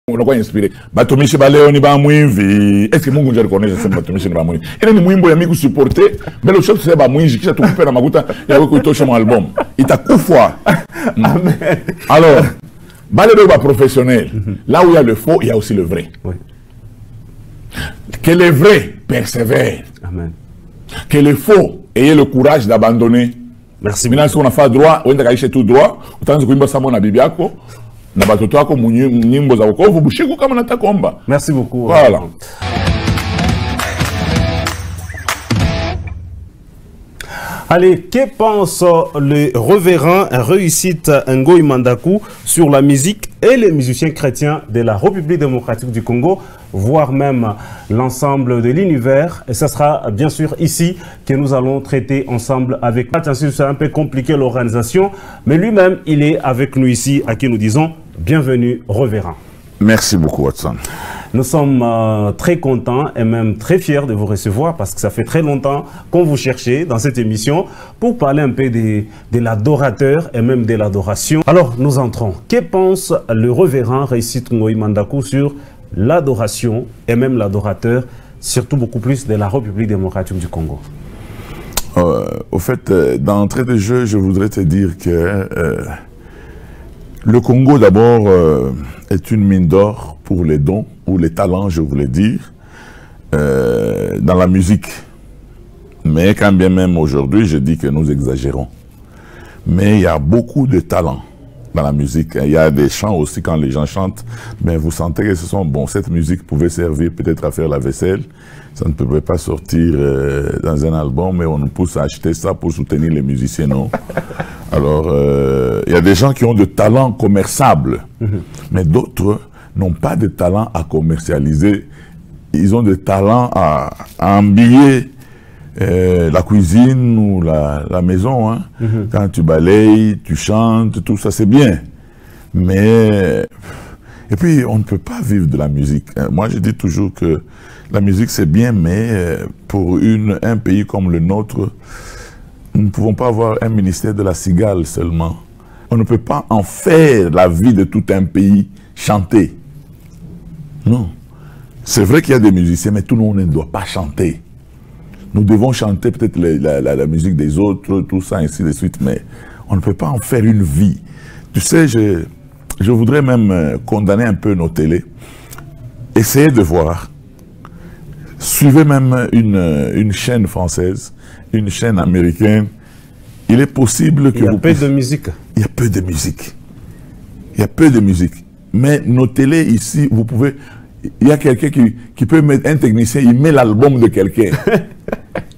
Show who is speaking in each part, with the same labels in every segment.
Speaker 1: On a inspiré. Batomiche Baléoni Bamouinvi. Est-ce que mon gars reconnaît ce Batomiche Bamouinvi? Et les Mouimbo Yami qui supporté, mais le chef c'est Bamouinvi qui a tout coupé dans ma goutte, il a écouté son album. Il t'a coufoua. Alors, Baléo professionnel, là où il y a le faux, il y a aussi le vrai. Oui. Que les vrais persévèrent. Amen. Que les faux aient le courage d'abandonner. Merci. Maintenant, si on a fait droit, on a fait tout droit, autant que nous avons Bibiako.
Speaker 2: Merci beaucoup.
Speaker 1: Voilà.
Speaker 2: Allez, que pense le révérend Réussite Ngoï Mandakou sur la musique et les musiciens chrétiens de la République démocratique du Congo, voire même l'ensemble de l'univers? Et ce sera bien sûr ici que nous allons traiter ensemble avec lui. Attention, c'est un peu compliqué l'organisation, mais lui-même, il est avec nous ici, à qui nous disons bienvenue, révérend.
Speaker 1: Merci beaucoup, Watson.
Speaker 2: Nous sommes très contents et même très fiers de vous recevoir parce que ça fait très longtemps qu'on vous cherchait dans cette émission pour parler un peu de l'adorateur et même de l'adoration. Alors, nous entrons. Que pense le révérend Réussite Ngoï Mandakou sur l'adoration et même l'adorateur, surtout beaucoup plus de la République démocratique du Congo?
Speaker 1: Au fait, d'entrée de jeu, je voudrais te dire que le Congo, d'abord, est une mine d'or pour les dons, ou les talents, je voulais dire, dans la musique. Mais quand bien même aujourd'hui, je dis que nous exagérons. Mais il y a beaucoup de talents dans la musique. Il y a des chants aussi, quand les gens chantent, mais vous sentez que ce sont, bon, cette musique pouvait servir peut-être à faire la vaisselle. Ça ne pouvait pas sortir dans un album, mais on nous pousse à acheter ça pour soutenir les musiciens, non? Alors, il y a des gens qui ont de talents commerçables, mais d'autres n'ont pas de talent à commercialiser. Ils ont des talents à habiller la cuisine ou la maison. Hein. Quand tu balayes, tu chantes, tout ça, c'est bien. Mais, et puis, on ne peut pas vivre de la musique. Moi, je dis toujours que la musique, c'est bien, mais pour un pays comme le nôtre, nous ne pouvons pas avoir un ministère de la cigale seulement. On ne peut pas en faire la vie de tout un pays chanter. Non. C'est vrai qu'il y a des musiciens, mais tout le monde ne doit pas chanter. Nous devons chanter peut-être la musique des autres, tout ça, ainsi de suite, mais on ne peut pas en faire une vie. Tu sais, je voudrais même condamner un peu nos télés. Essayez de voir. Suivez même une chaîne française, une chaîne américaine. Il est possible que
Speaker 2: il y a peu de musique.
Speaker 1: Il y a peu de musique. Il y a peu de musique. Mais nos télés ici, vous pouvez... Il y a quelqu'un qui peut mettre un technicien, il met l'album de quelqu'un.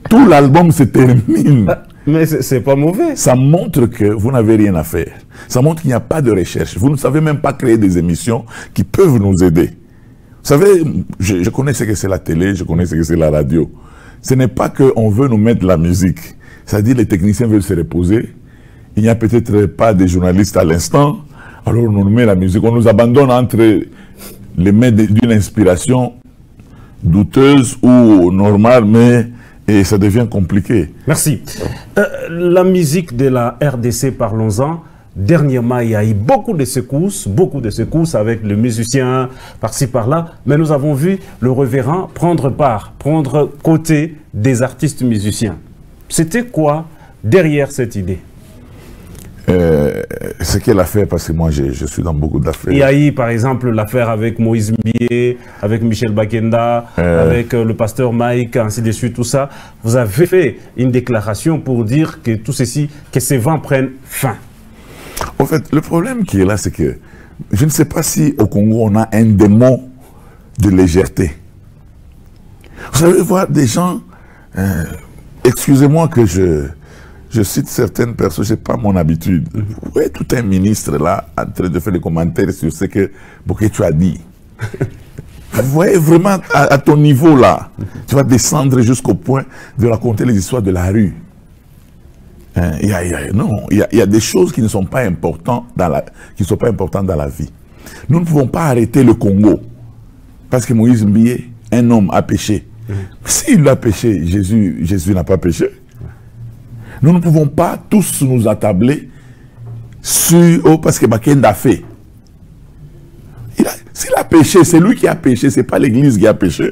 Speaker 1: Tout l'album se termine.
Speaker 2: Mais c'est pas mauvais.
Speaker 1: Ça montre que vous n'avez rien à faire. Ça montre qu'il n'y a pas de recherche. Vous ne savez même pas créer des émissions qui peuvent nous aider. Vous savez, je connais ce que c'est la télé, je connais ce que c'est la radio. Ce n'est pas qu'on veut nous mettre la musique. C'est-à-dire les techniciens veulent se reposer. Il n'y a peut-être pas de journalistes à l'instant. Alors on nous met la musique. On nous abandonne entre les mains d'une inspiration douteuse ou normale, mais et ça devient compliqué.
Speaker 2: Merci. La musique de la RDC, parlons-en. Dernièrement, il y a eu beaucoup de secousses avec les musiciens par-ci par-là, mais nous avons vu le révérend prendre côté des artistes musiciens. C'était quoi derrière cette idée?
Speaker 1: Ce qu'elle a fait, parce que moi je suis dans beaucoup d'affaires.
Speaker 2: Il y a eu par exemple l'affaire avec Moïse Mbié, avec Michel Bakenda, avec le pasteur Mike, ainsi de suite, tout ça. Vous avez fait une déclaration pour dire que tout ceci, que ces vents prennent fin.
Speaker 1: En fait, le problème qui est là, c'est que je ne sais pas si au Congo on a un démon de légèreté. Vous savez, voir des gens, excusez-moi que je cite certaines personnes, ce n'est pas mon habitude. Vous voyez tout un ministre là, en train de faire des commentaires sur ce que tu as dit. Vous voyez vraiment à ton niveau là, tu vas descendre jusqu'au point de raconter les histoires de la rue. Il y a des choses qui ne sont pas importantes dans la vie. Nous ne pouvons pas arrêter le Congo parce que Moïse Mbié, un homme, a péché. S'il a péché, Jésus n'a pas péché. Nous ne pouvons pas tous nous attabler sur parce que Bakenda a fait. S'il a péché, c'est lui qui a péché, c'est pas l'église qui a péché.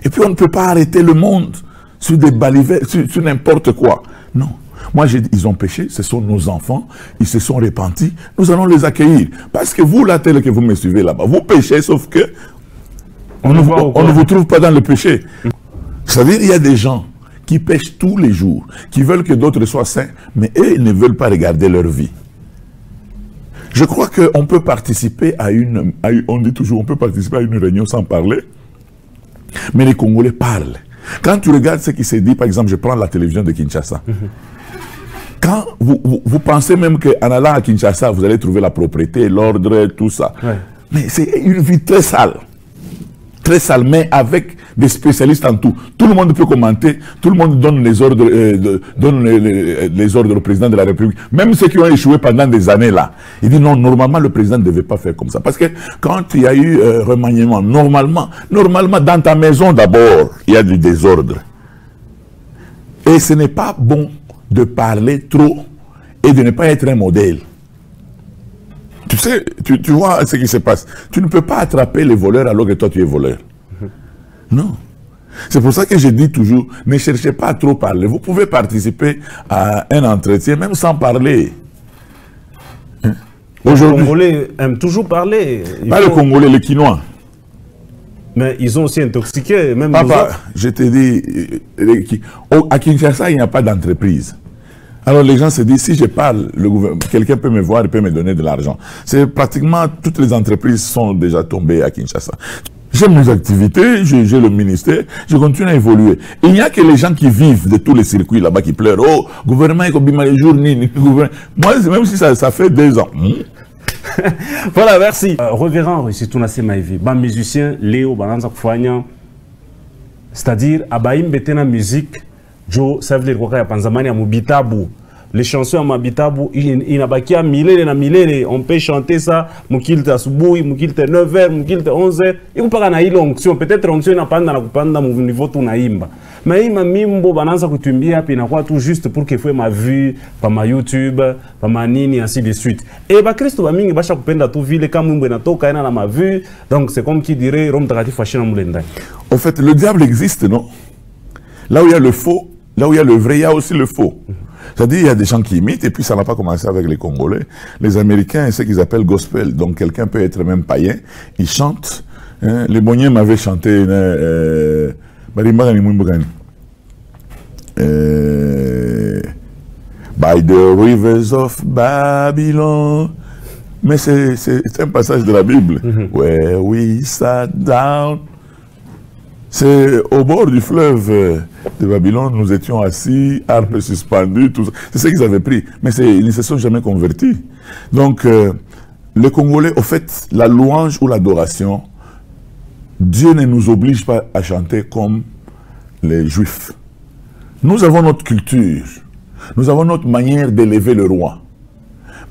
Speaker 1: Et puis on ne peut pas arrêter le monde sur des balivets, sur n'importe quoi. Non. Moi, j'ai dit, ils ont péché, ce sont nos enfants, ils se sont repentis, nous allons les accueillir. Parce que vous, la télé que vous me suivez là-bas, vous péchez, sauf que on ne vous trouve pas dans le péché. C'est-à-dire, il y a des gens qui pêchent tous les jours, qui veulent que d'autres soient saints, mais eux, ils ne veulent pas regarder leur vie. Je crois qu'on peut participer on dit toujours, on peut participer à une réunion sans parler, mais les Congolais parlent. Quand tu regardes ce qui s'est dit, par exemple, je prends la télévision de Kinshasa. Quand vous pensez même qu'en allant à Kinshasa, vous allez trouver la propriété, l'ordre, tout ça. Ouais. Mais c'est une vie très sale, mais avec des spécialistes en tout. Tout le monde peut commenter, tout le monde donne les ordres, les ordres au président de la République. Même ceux qui ont échoué pendant des années là. Il dit non, normalement le président ne devait pas faire comme ça. Parce que quand il y a eu remaniement, normalement, dans ta maison d'abord, il y a du désordre. Et ce n'est pas bon de parler trop et de ne pas être un modèle. Tu sais, tu vois ce qui se passe. Tu ne peux pas attraper les voleurs alors que toi tu es voleur. Non. C'est pour ça que je dis toujours, ne cherchez pas à trop parler. Vous pouvez participer à un entretien même sans parler.
Speaker 2: Les Congolais aiment toujours parler.
Speaker 1: Pas le Congolais, le Quinois.
Speaker 2: Mais ils ont aussi intoxiqué, même
Speaker 1: Papa, je te dis, à Kinshasa, il n'y a pas d'entreprise. Alors les gens se disent, si je parle, quelqu'un peut me voir et peut me donner de l'argent. C'est pratiquement, toutes les entreprises sont déjà tombées à Kinshasa. J'ai mes activités, j'ai le ministère, je continue à évoluer. Il n'y a que les gens qui vivent de tous les circuits là-bas qui pleurent. Oh, gouvernement, il y a les jours, moi, même si ça fait 2 ans.
Speaker 2: Voilà, merci. Révérend, c'est tout assez maïvi. Ban musicien, Léo, Balanza Koufanya. C'est-à-dire, Abaïm Betena musique, Joe, ça veut dire quoi, Panzamani, Amubitabu. Les chansons à Mabitabu, il n'a pas qu'à mille, on peut chanter ça, Moukilte Asubuhi, Moukilte 9h, Moukilte 11h. Il n'y a pas de onction, peut-être onction n'a pas dans le niveau tout naïmba. Mais il m'a mis un bon balance à coutumier, puis il n'a pas tout juste pour que ma vue, par ma YouTube, par ma nini, ainsi de suite. Et bah, Christo va m'ingi, bah, chaque peine à tout ville, quand mon benato, quand il a ma vue, donc c'est comme qui dirait, Rome Tagati Faché dans Moulenda.
Speaker 1: En fait, le diable existe, non? Là où il y a le faux, là où il y a le vrai, il y a aussi le faux. C'est-à-dire, il y a des gens qui imitent, et puis ça n'a pas commencé avec les Congolais. Les Américains, c'est ce qu'ils appellent gospel. Donc, quelqu'un peut être même païen, il chante. Hein, les Boniens m'avaient chanté By the rivers of Babylon. Mais c'est un passage de la Bible. Where we sat down. C'est au bord du fleuve de Babylone, nous étions assis, harpe suspendue, tout ça. C'est ce qu'ils avaient pris. Mais ils ne se sont jamais convertis. Donc, les Congolais, au fait, la louange ou l'adoration, Dieu ne nous oblige pas à chanter comme les Juifs. Nous avons notre culture. Nous avons notre manière d'élever le roi.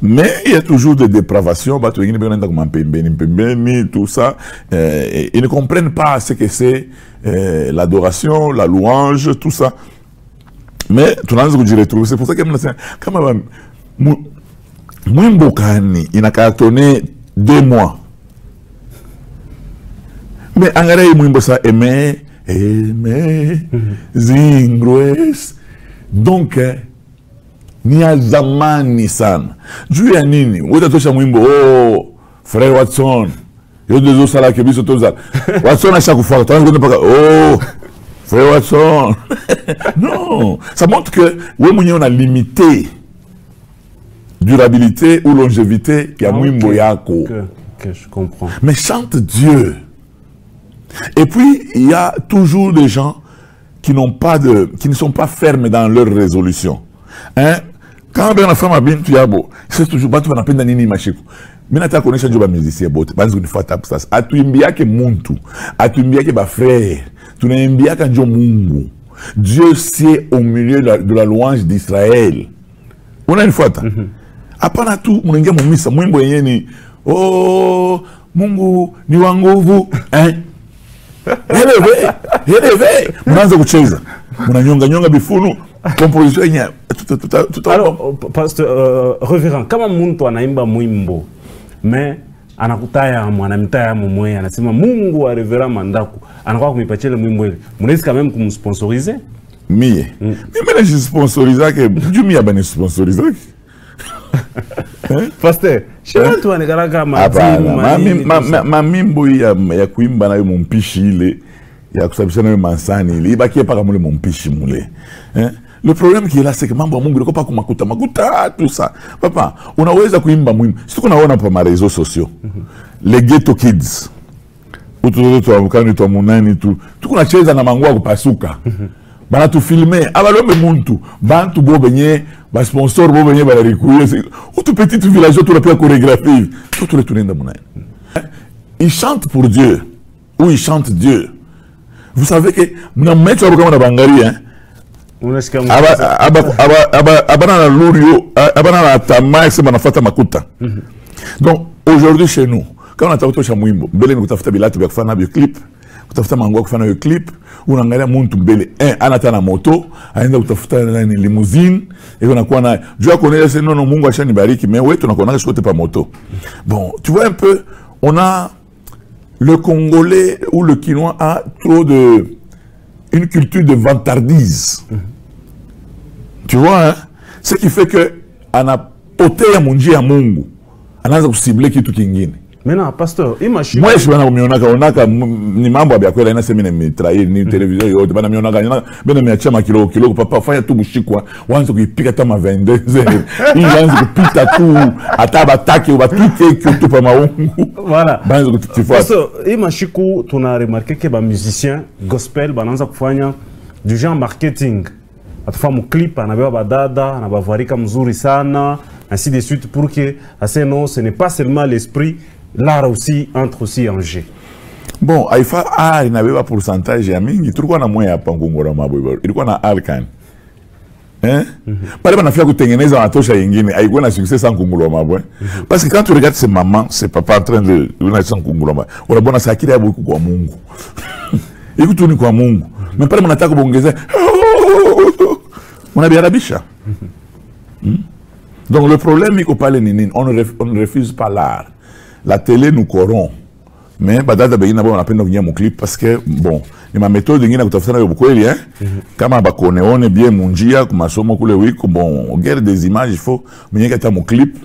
Speaker 1: Mais il y a toujours des dépravations, tout ça. Ils ne comprennent pas ce que c'est l'adoration, la louange, tout ça. Mais c'est pour ça que il n'a qu'à tourner 2 mois. Mais en réalité, ça aimer, zingroues. Donc, ni a zamani sana. Juu ya nini? Utatosha mwimbo, oh, frère Watson. Yo dezo sala kebiso toza. Watson a chaque fois, oh, frère Watson. Non, ça montre que on a limité durabilité ou longévité qui a mwimbo yako.
Speaker 2: Que je comprends.
Speaker 1: Mais chante Dieu. Et puis, il y a toujours des gens qui ne sont pas fermes dans leur résolution. Hein? Quand on a fait ma bien, tu as beau. C'est toujours pas tout le monde nini machiko. Mais n'as-tu connu ce job musicien beau? Parce que une fois tape ça. Atuimbia que muntu, atuimbia que ba frère. Tu n'aimbia que Dieu mungu. Dieu sied au milieu de la louange d'Israël. On a une fois. Apana tout, mon ingia mon misa, mwimbo yeni. Oh, mungu ni wanguvu. Hein? Élevé. Mnaanza kucheza. Mnanyonga bifunu. Composition tout
Speaker 2: alors, pasteur, révérend, comment moun to anaimba mwimbo, mais anakutaya mwanamtaya mumwe anasema Mungu wa Reverend Mandaku anakuwa kumipatia ile mwimbo ile. Mnaweza quand même kumsponsoriser?
Speaker 1: Mie. Mimi je sponsoriser que Jumi abani sponsoriser.
Speaker 2: Pasteur, shema tu anagaraka
Speaker 1: mamimbo ya kuimba nayo mumpishi ile ya kusababisha nayo mansani ile ibakie paka mule mumpishi mule. Le problème qui est là c'est que mambo ya Mungu ilikuwa pa kumakuta tout ça. Papa, unaweza kuimba mwimbo. Sisi tunaona pa ma réseaux sociaux. Les ghetto kids. Utoto avukani to munani tu. Tukunacheza na mangwa kupasuka. Bana tu filmer abalombe muntu bantu bo benye ba sponsor bo benye ba rikuye tout petit village tout la pia chorégraphie tout le tourner dans munani. Ils chantent pour Dieu ou ils chantent Dieu. Vous savez que na mettre kama na bangari hein. Abana na lurio abana na tama sema nafata makuta. Donc aujourd'hui chez nous quand on a tafuta mwimbo mbele ni kutafuta bilatu vya kufanya bio clip kutafuta mango kufanya bio clip unaangalia mtu mbele anata na moto aenda kutafuta ni limousine et on a quoi na jua connaître c'est non Mungu ashanibariki mais ouais tunakuona chote pa moto. Bon tu vois un peu on a le Congolais ou le Quinois a trop de une culture de vantardise. Tu vois, hein? Ce qui fait que on a poté ya munji ya Mungu. Anaanza kusibile kitu kingine.
Speaker 2: Maintenant, pasteur, imagine.
Speaker 1: Moi, je vais onaka ni mambo ya kwela ina semina mitrair ni television yote bana mionaka bana miacha makilo papa fanya tu bushikwa wanza kuipika kama 22h. Ianza kupita tu ataba taki ubatike kitu pa maungu.
Speaker 2: Voilà.
Speaker 1: Banza kutifua.
Speaker 2: Pasteur, imagine tuna remarqué que ba musiciens gospel bananza kufanya du genre marketing. Atufanya clip anabeba badada anabavarika mzuri sana ainsi de suite pour que assez non ce n'est pas seulement l'esprit l'art aussi entre aussi en jeu.
Speaker 1: Bon aifa inabeba pourcentage ya mingi tulikuwa na moyo hapa ngongora mabo ilikuwa na arkan pale banafia kutengeneza matosha nyingine haikuwa na succès sans kungulwa mabo parce que quand tu regardes ces mamans c'est papa en train de una sans kungulwa mabo unabona sakiri ya buku kwa Mungu ikutu ni kwa Mungu mais pale mnataka kuongeza on a bien rabisha. Donc le problème est qu'on parle nini, on ne refuse pas l'art. La télé nous corrompt. Mais badada begina bon on appelle venir mon clip parce que bon, ni ma méthode ngina kutafuta na bukweli hein. Kama bakoneone bien munjia kuma somo kule wiko bon, on garde des images, il faut mwenye kata mon clip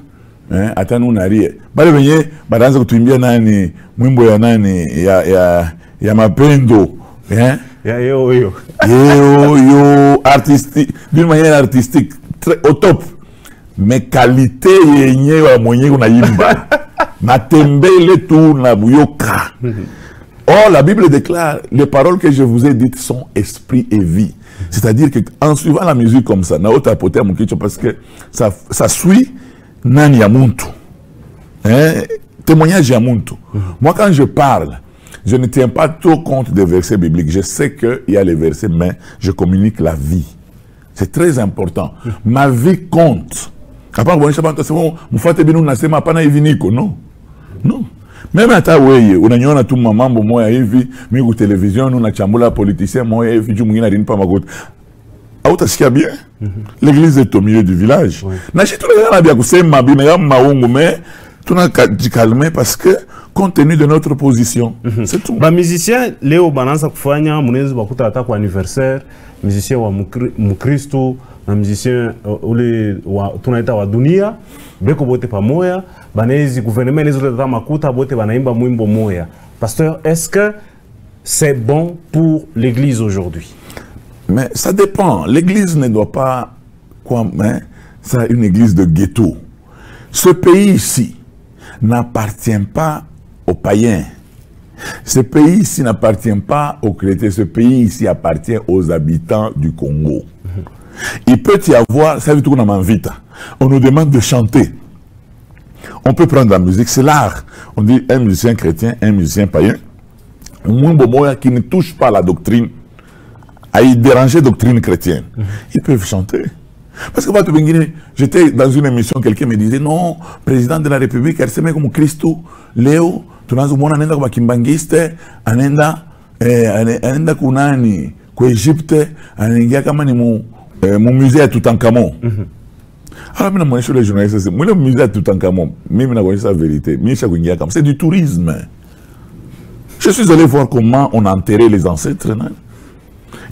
Speaker 1: hein, atanu unarie. Bale wenye badanza kutuimbia nani mwimbo ya nani ya mapendo hein.
Speaker 2: Yo
Speaker 1: artistique d'une manière artistique très au top mais qualité yenye wa mwenye unaimba matembele tu na buyoka. Or la Bible déclare les paroles que je vous ai dites sont esprit et vie, c'est-à-dire que en suivant la musique comme ça na otapoter mon kicho parce que ça suit nani ya muntu hein, témoignage ya muntu. Moi quand je parle je ne tiens pas trop compte des versets bibliques. Je sais qu'il y a les versets, mais je communique la vie. C'est très important. Ma vie compte. Après, c'est bon, non. Non. Même à ta weye, on a tout maman, moi, hivi, mi télévision, on a chambula politicien, moi, hivi, tu m'as dit pas ma goutte. Ah, tu sais bien. L'église est au milieu du village. N'a-je tout le monde bien que c'est ma bine, mais tu n'as qu'à calmer parce que compte tenu de notre position, c'est tout.
Speaker 2: Ba musicien leo bananza kufanya munezi bakuta hata kwa anniversaire, musicien wa Mkristo na musicien ule wa tunaita wa dunia, beko bote pamoja, banezi gouvernement les autres makuta bote banaimba mwimbo moya. Pasteur, est-ce que c'est bon pour l'église aujourd'hui?
Speaker 1: Mais ça dépend. L'église ne doit pas quoi, hein, ça une église de ghetto. Ce pays ici n'appartient pas aux païens. Ce pays ici n'appartient pas aux chrétiens. Ce pays ici appartient aux habitants du Congo. Il peut y avoir, ça veut dire qu'on m'invite. On nous demande de chanter. On peut prendre la musique, c'est l'art. On dit un musicien chrétien, un musicien païen. Un qui ne touche pas la doctrine, à y déranger la doctrine chrétienne. Ils peuvent chanter. Parce que j'étais dans une émission, quelqu'un me disait non, président de la République, elle s'aimait comme Christo, Léo, tu n'as pas anenda comme Kimbangiste, anenda kunani, ko Égypte, anenda kama ni mon musée à Toutankhamon. Alors, maintenant, moi, je suis les journalistes, moi, le musée tout en camon, même la vérité, c'est du tourisme. Je suis allé voir comment on enterrait les ancêtres. Non?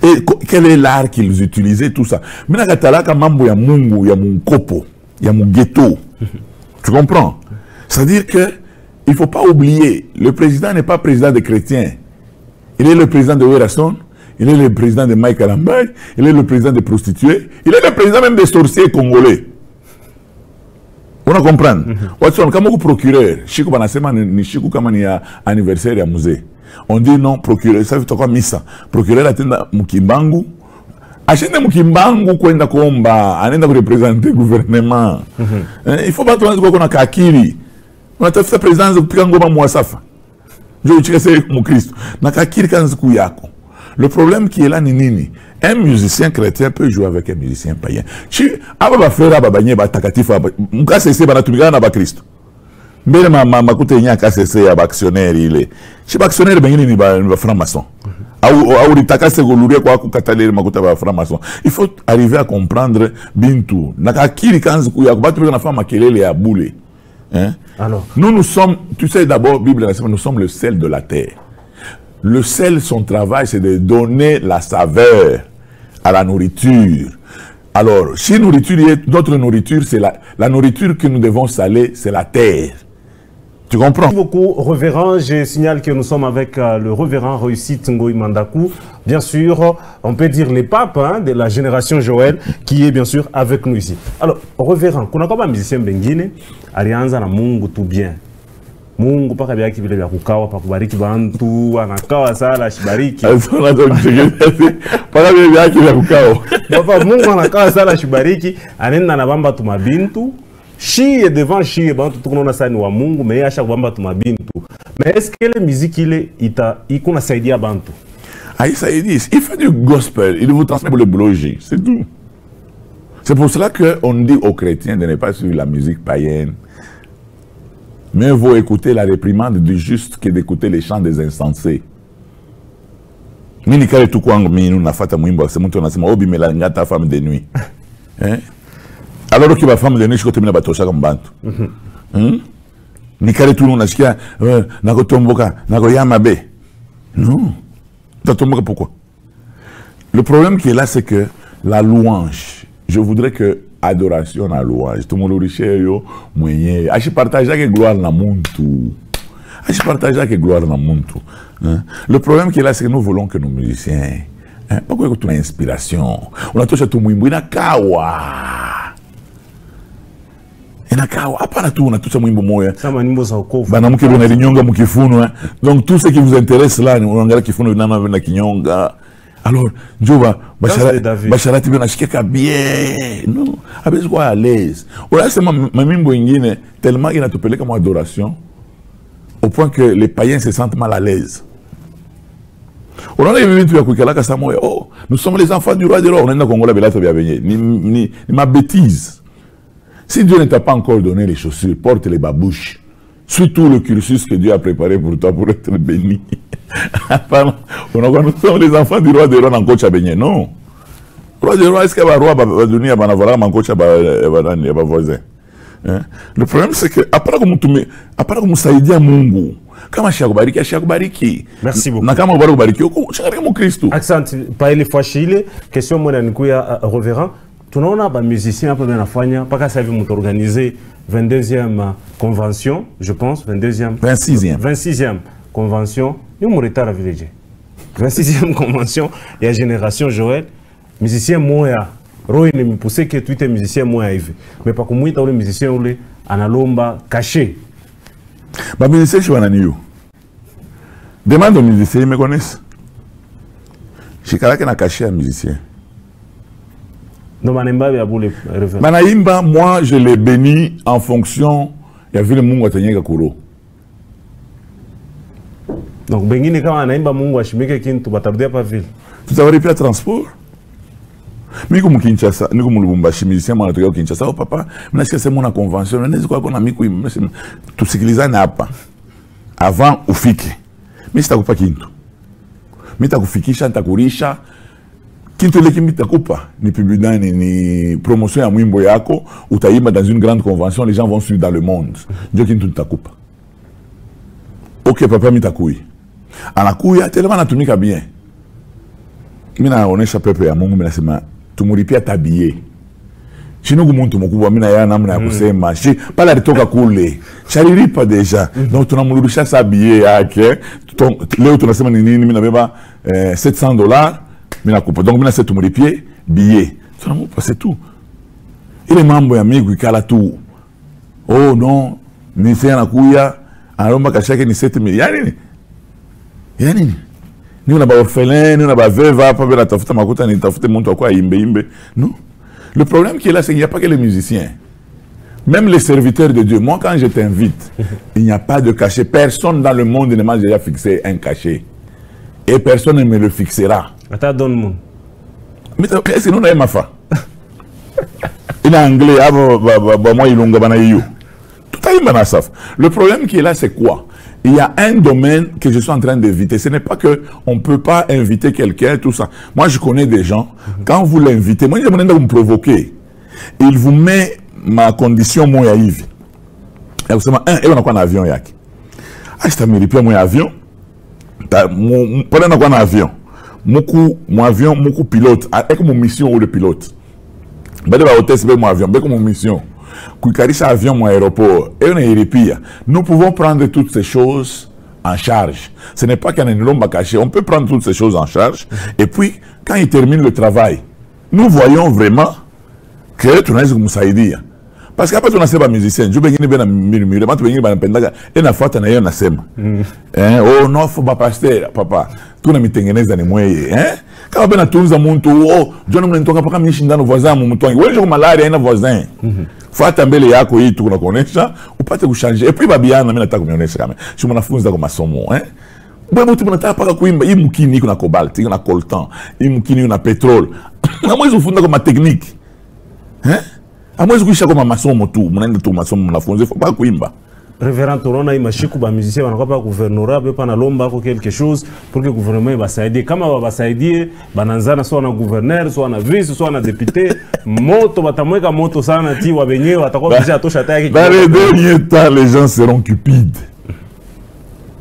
Speaker 1: Et quel est l'art qu'ils utilisaient, tout ça. Maintenant, il y a Mambo, il y a Mungu, il y a mon Kopo, il y a mon ghetto. Tu comprends? C'est-à-dire que il ne faut pas oublier, le président n'est pas président des chrétiens. Il est le président de Werason, il est le président de Mike Alambay, il est le président des prostituées, il est le président même des sorciers congolais. On a compris. Watson, comme un procureur, Chico Banasema ni Chico comme il y a anniversaire à musée. On dit non, procureur, ça veut dire quoi, Missa? Procureur attend Mukimbangu. Achète Mukimbangu kwenda komba, anenda représenter le gouvernement. Il faut pas trouver qu'on a Kakiri. On a fait présidence de Pikangoba Mouassafa. Je vais dire mon Christ. Na Kakiri Kanzku Yako. Le problème qui est là, Nini, un musicien chrétien peut jouer avec un musicien païen. Si Abba frère Ababanye Batakatif, Mukasese Banatumika na Christ. Mais ma coûte n'y a qu'à cesser à actionnaire, il est. Si actionnaire, ben il est franc-maçon. Il faut arriver à comprendre Bintou. Alors, nous sommes, tu sais d'abord, Bible, nous sommes le sel de la terre. Le sel, son travail, c'est de donner la saveur à la nourriture. Alors, si notre nourriture, c'est la nourriture que nous devons saler, c'est la terre. Tu comprends?
Speaker 2: Merci beaucoup, révérend. Je signale que nous sommes avec le révérend Réussite Ngoï Mandakou. Bien sûr, on peut dire les papes hein, de la génération Joël, qui est bien sûr avec nous ici. Alors, révérend, qu'on a comme un musicien bengine, alianza na Mungu tout bien. Mungu paka bia kibile bia kukawa pa kubariki bantu anakawa sala shibariki.
Speaker 1: Paka bia kibile kukawa.
Speaker 2: Papa Mungu anakawa sala shibariki, anenda na bamba tu mabintu. Chie devant chie, bantu tukunona sani wa Mungu, mais à chaque bamba tu mabintu. Mais est-ce que la musique il kuna saidia bantu?
Speaker 1: Ah, il fait du gospel, il vous transmet le blogi, c'est tout. C'est pour cela qu'on dit aux chrétiens de ne pas suivre la musique païenne. Mais vaut écouter la réprimande du juste que d'écouter les chants des insensés. Mini kale tukwangu minu nafata mwimbo c'est mtu anasema obi melangata femme de nuit. Hein? Alors que la femme de nuit je côté mina batosha comme bantu. Ni kale tu nasikia nakotomboka nakoyama be. Non. Tatomboka pourquoi? Le problème qui est là c'est que la louange, je voudrais que adoration à louange. Tout le monde riche yo moyen. Achi partager que gloire na muntu. Achi partager que gloire na muntu. Le problème qui est là c'est que nous voulons que nos musiciens pourquoi que tu as inspiration. On a touché tout mwimbo ina kawa. Ina kawa hapana tu on a touché mwimbo moya.
Speaker 2: Sama nyimbo za wokovu.
Speaker 1: Bana mke bana linyonga mkifuno. Donc tout ce qui vous intéresse là on regarde kifuno nana na kinyonga. Alors, Djoba, Bacharati bien acheté bien. Non, avec quoi à l'aise. Voilà, c'est ma mimbo ingine tellement il a tout pelé comme adoration, au point que les païens se sentent mal à l'aise. On a vu tu as quoi là ça moi. Oh, nous sommes les enfants du roi de l'or. On est dans le Congo là, bela bien venir. Ni ma bêtise. Si Dieu ne t'a pas encore donné les chaussures, porte les babouches. Suis tout le cursus que Dieu a préparé pour toi pour être béni. Nous sommes les enfants du roi de roi en coach à baigner. Non. Le roi de roi, est-ce qu'il y a un roi va donner à avoir un coach à voisin? Le problème, c'est que, après que Saïdi à Mungu, comment Bariki.
Speaker 2: Merci beaucoup.
Speaker 1: Nakama Bariki, mon Christ.
Speaker 2: Accent, pas les fois Chile, question, moi, Nikuya, révérend. Tout le monde a un musicien, pas qu'à ça, vous organisé 22e convention, je pense, 26e convention, nous sommes retard à village. 26e convention, il y a Génération Joël, musicien moya, Roy ne me poussait que tu es musicien moya. Mais pas comme moi, tu es musicien en alomba caché.
Speaker 1: Les musiciens, je suis en Niou. Demande aux musiciens, ils me connaissent. Je suis caché un musicien.
Speaker 2: Non,
Speaker 1: Manaïmba, moi, je l'ai béni en fonction. Il y a vu le monde qui a Kuro.
Speaker 2: Donc, Bengine, quand on a un monde qui a pas ville.
Speaker 1: Tu as repris le transport? Mais comme Kinshasa, nous comme Lubumbashi, musicien, moi, on a Kinshasa, oh papa, mais est-ce que c'est mon convention? Mais est-ce qu'on a mis tout ce qu'il y a pas avant ou fiki? Mais c'est pas Kinto. Mais tu as fiki, chanta kurisha. Kintole kimita kupa ni publicité ni promotion ya mwimbo yako utaimba dans une grande convention, les gens vont suivre dans le monde. Ndio kintu takupa. OK papa mitakui. Anakuya tellement natumika bien. Mimi naonesha pepe ya Mungu, mimi nasema tumulipia tabie. Chinogu muntu mkubwa mimi na yana namna ya kusema. Pala alitoka kule. Shalilipa deja. Donc tunamrudisha sabie yake. Leo tunasema ni nini, mimi nabeba $700. Donc mimi nase tumulipie billet. Tunamupa c'est tout. Ile mambo ya migu ikala tu. Oh non, ni sasa nakuya aromba kashake ni 7 yani ni una ba orphelin, ni una ba veuve hapa bila tafuta makuta, ni tafute mtu akwa imbe. Non. Le problème qui est là, c'est qu'il n'y a pas que les musiciens. Même les serviteurs de Dieu. Moi, quand je t'invite, il n'y a pas de cachet. Personne dans le monde ne m'a déjà fixé un cachet. Et personne ne me le fixera.
Speaker 2: Attends, donne-moi.
Speaker 1: Mais est-ce que nous n'avons pas fait? Il est anglais, moi, il est tout à fait. Le problème qui est là, c'est quoi? Il y a un domaine que je suis en train d'éviter. Ce n'est pas qu'on ne peut pas inviter quelqu'un, tout ça. Moi, je connais des gens, quand vous l'invitez, moi, je demande de vous provoquer. Il vous met ma condition, moi, à Yves. Et vous savez, et on a quoi un avion, Yak? Ah, je t'ai mis mon avion. Pendant qu'on a un avion, mon avion, mon pilote, avec mon mission ou le pilote. Ben, mon avion, avec mon mission. Avion, mon aéroport, et on est nous pouvons prendre toutes ces choses en charge. Ce n'est pas qu'un homme caché, on peut prendre toutes ces choses en charge. Et puis, quand il termine le travail, nous voyons vraiment que tu n'as pas comme ça dire. Parce qu'après, tu n'as pas musicien. Je vais bien murmurer, tu vais bien pendaga, et na fois tu n'as pas sema. Oh non, faut pas passer, papa. Tu n'as pas tengenez dans les moyens. Quand on a tous les gens, oh, je ne sais pas si je voisin, mon mouton. Oui, je malade, un voisin. Faut attendre les yako yi tu connais ça, ou pas te changer. Et puis babia na mimi nataka kunionyesha kama. Si mwanafunza kwa masomo, Bwana mtu mnataka paka kuimba, hii mkini kuna cobalt, kuna coltan, hii mkini kuna petrol. Hamwezi kufunda kwa technique. Hamwezi kuisha kwa masomo tu, mnaenda tu masomo mnafunza, faut pas kuimba.
Speaker 2: Révérend Torona imashiku ba musicien banakuwa pa gouvernorat be pa na lomba ko quelque chose pour que le gouvernement basaidie. Kama basaidie bananzana soit na gouverneur, soit na vice, soit na député, moto batamweka moto sana ti wa benye watakuwa obligé atosha tayari.
Speaker 1: Dans les derniers temps, les gens seront cupides.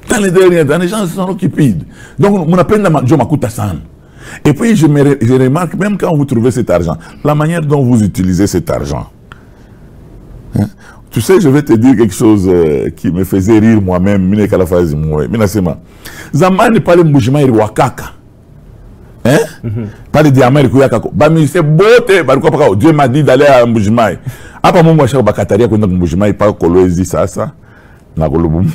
Speaker 1: Dans les derniers temps, les gens seront cupides. Donc mon appel na jo makuta sana. Et puis je remarque même quand vous trouvez cet argent, la manière dont vous utilisez cet argent. Tu sais, je vais te dire quelque chose qui me faisait rire moi-même. Mine kalafazi mwe. Mina sema. Zamani pale mbujima iri wakaka. Pale diamant iri kuyaka. Ba ministre bote balikuwa paka Dieu m'a dit d'aller à mbujima. Hapa Mungu ashaka bakataria kwenda mbujima paka Kolwezi sasa. Na kulubu.